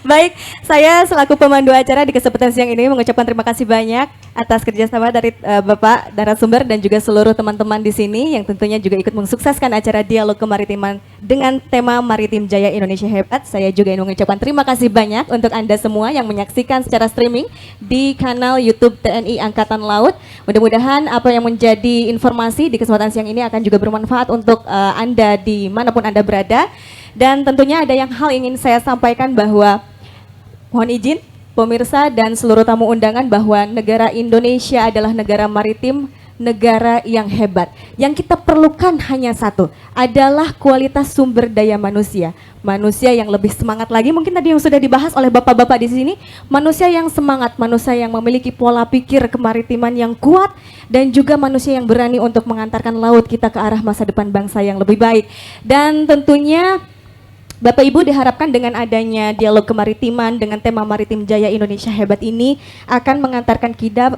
Baik, saya selaku pemandu acara di kesempatan siang ini mengucapkan terima kasih banyak atas kerjasama dari Bapak narasumber dan juga seluruh teman-teman di sini yang tentunya juga ikut mensukseskan acara Dialog Kemaritiman dengan tema Maritim Jaya Indonesia Hebat. Saya juga ingin mengucapkan terima kasih banyak untuk Anda semua yang menyaksikan secara streaming di kanal YouTube TNI Angkatan Laut. Mudah-mudahan apa yang menjadi informasi di kesempatan siang ini akan juga bermanfaat untuk Anda dimanapun Anda berada. Dan tentunya ada yang hal ingin saya sampaikan bahwa mohon izin pemirsa dan seluruh tamu undangan bahwa negara Indonesia adalah negara maritim, negara yang hebat. Yang kita perlukan hanya satu, adalah kualitas sumber daya manusia. Manusia yang lebih semangat lagi, mungkin tadi yang sudah dibahas oleh bapak-bapak di sini, manusia yang semangat, manusia yang memiliki pola pikir kemaritiman yang kuat, dan juga manusia yang berani untuk mengantarkan laut kita ke arah masa depan bangsa yang lebih baik. Dan tentunya Bapak Ibu diharapkan dengan adanya dialog kemaritiman dengan tema Maritim Jaya Indonesia Hebat ini akan mengantarkan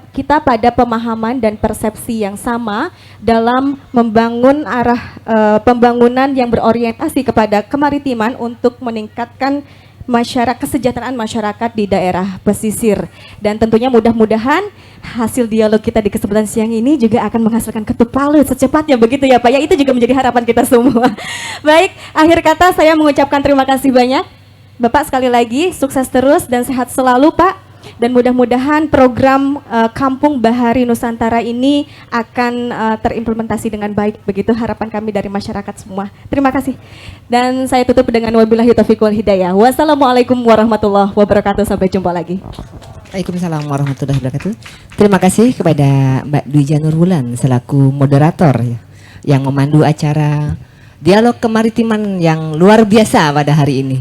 kita pada pemahaman dan persepsi yang sama dalam membangun arah pembangunan yang berorientasi kepada kemaritiman untuk meningkatkan kesejahteraan masyarakat di daerah pesisir. Dan tentunya mudah-mudahan hasil dialog kita di kesempatan siang ini juga akan menghasilkan ketuk palu secepatnya begitu ya Pak ya. Itu juga menjadi harapan kita semua. Baik, akhir kata saya mengucapkan terima kasih banyak Bapak, sekali lagi sukses terus dan sehat selalu Pak. Dan mudah-mudahan program Kampung Bahari Nusantara ini akan terimplementasi dengan baik. Begitu harapan kami dari masyarakat semua. Terima kasih. Dan saya tutup dengan wabillahi taufiq wal hidayah. Wassalamualaikum warahmatullahi wabarakatuh. Sampai jumpa lagi.
Waalaikumsalam warahmatullahi wabarakatuh. Terima kasih kepada Mbak Dwi Janur Wulan selaku moderator ya, yang memandu acara Dialog Kemaritiman yang luar biasa pada hari ini.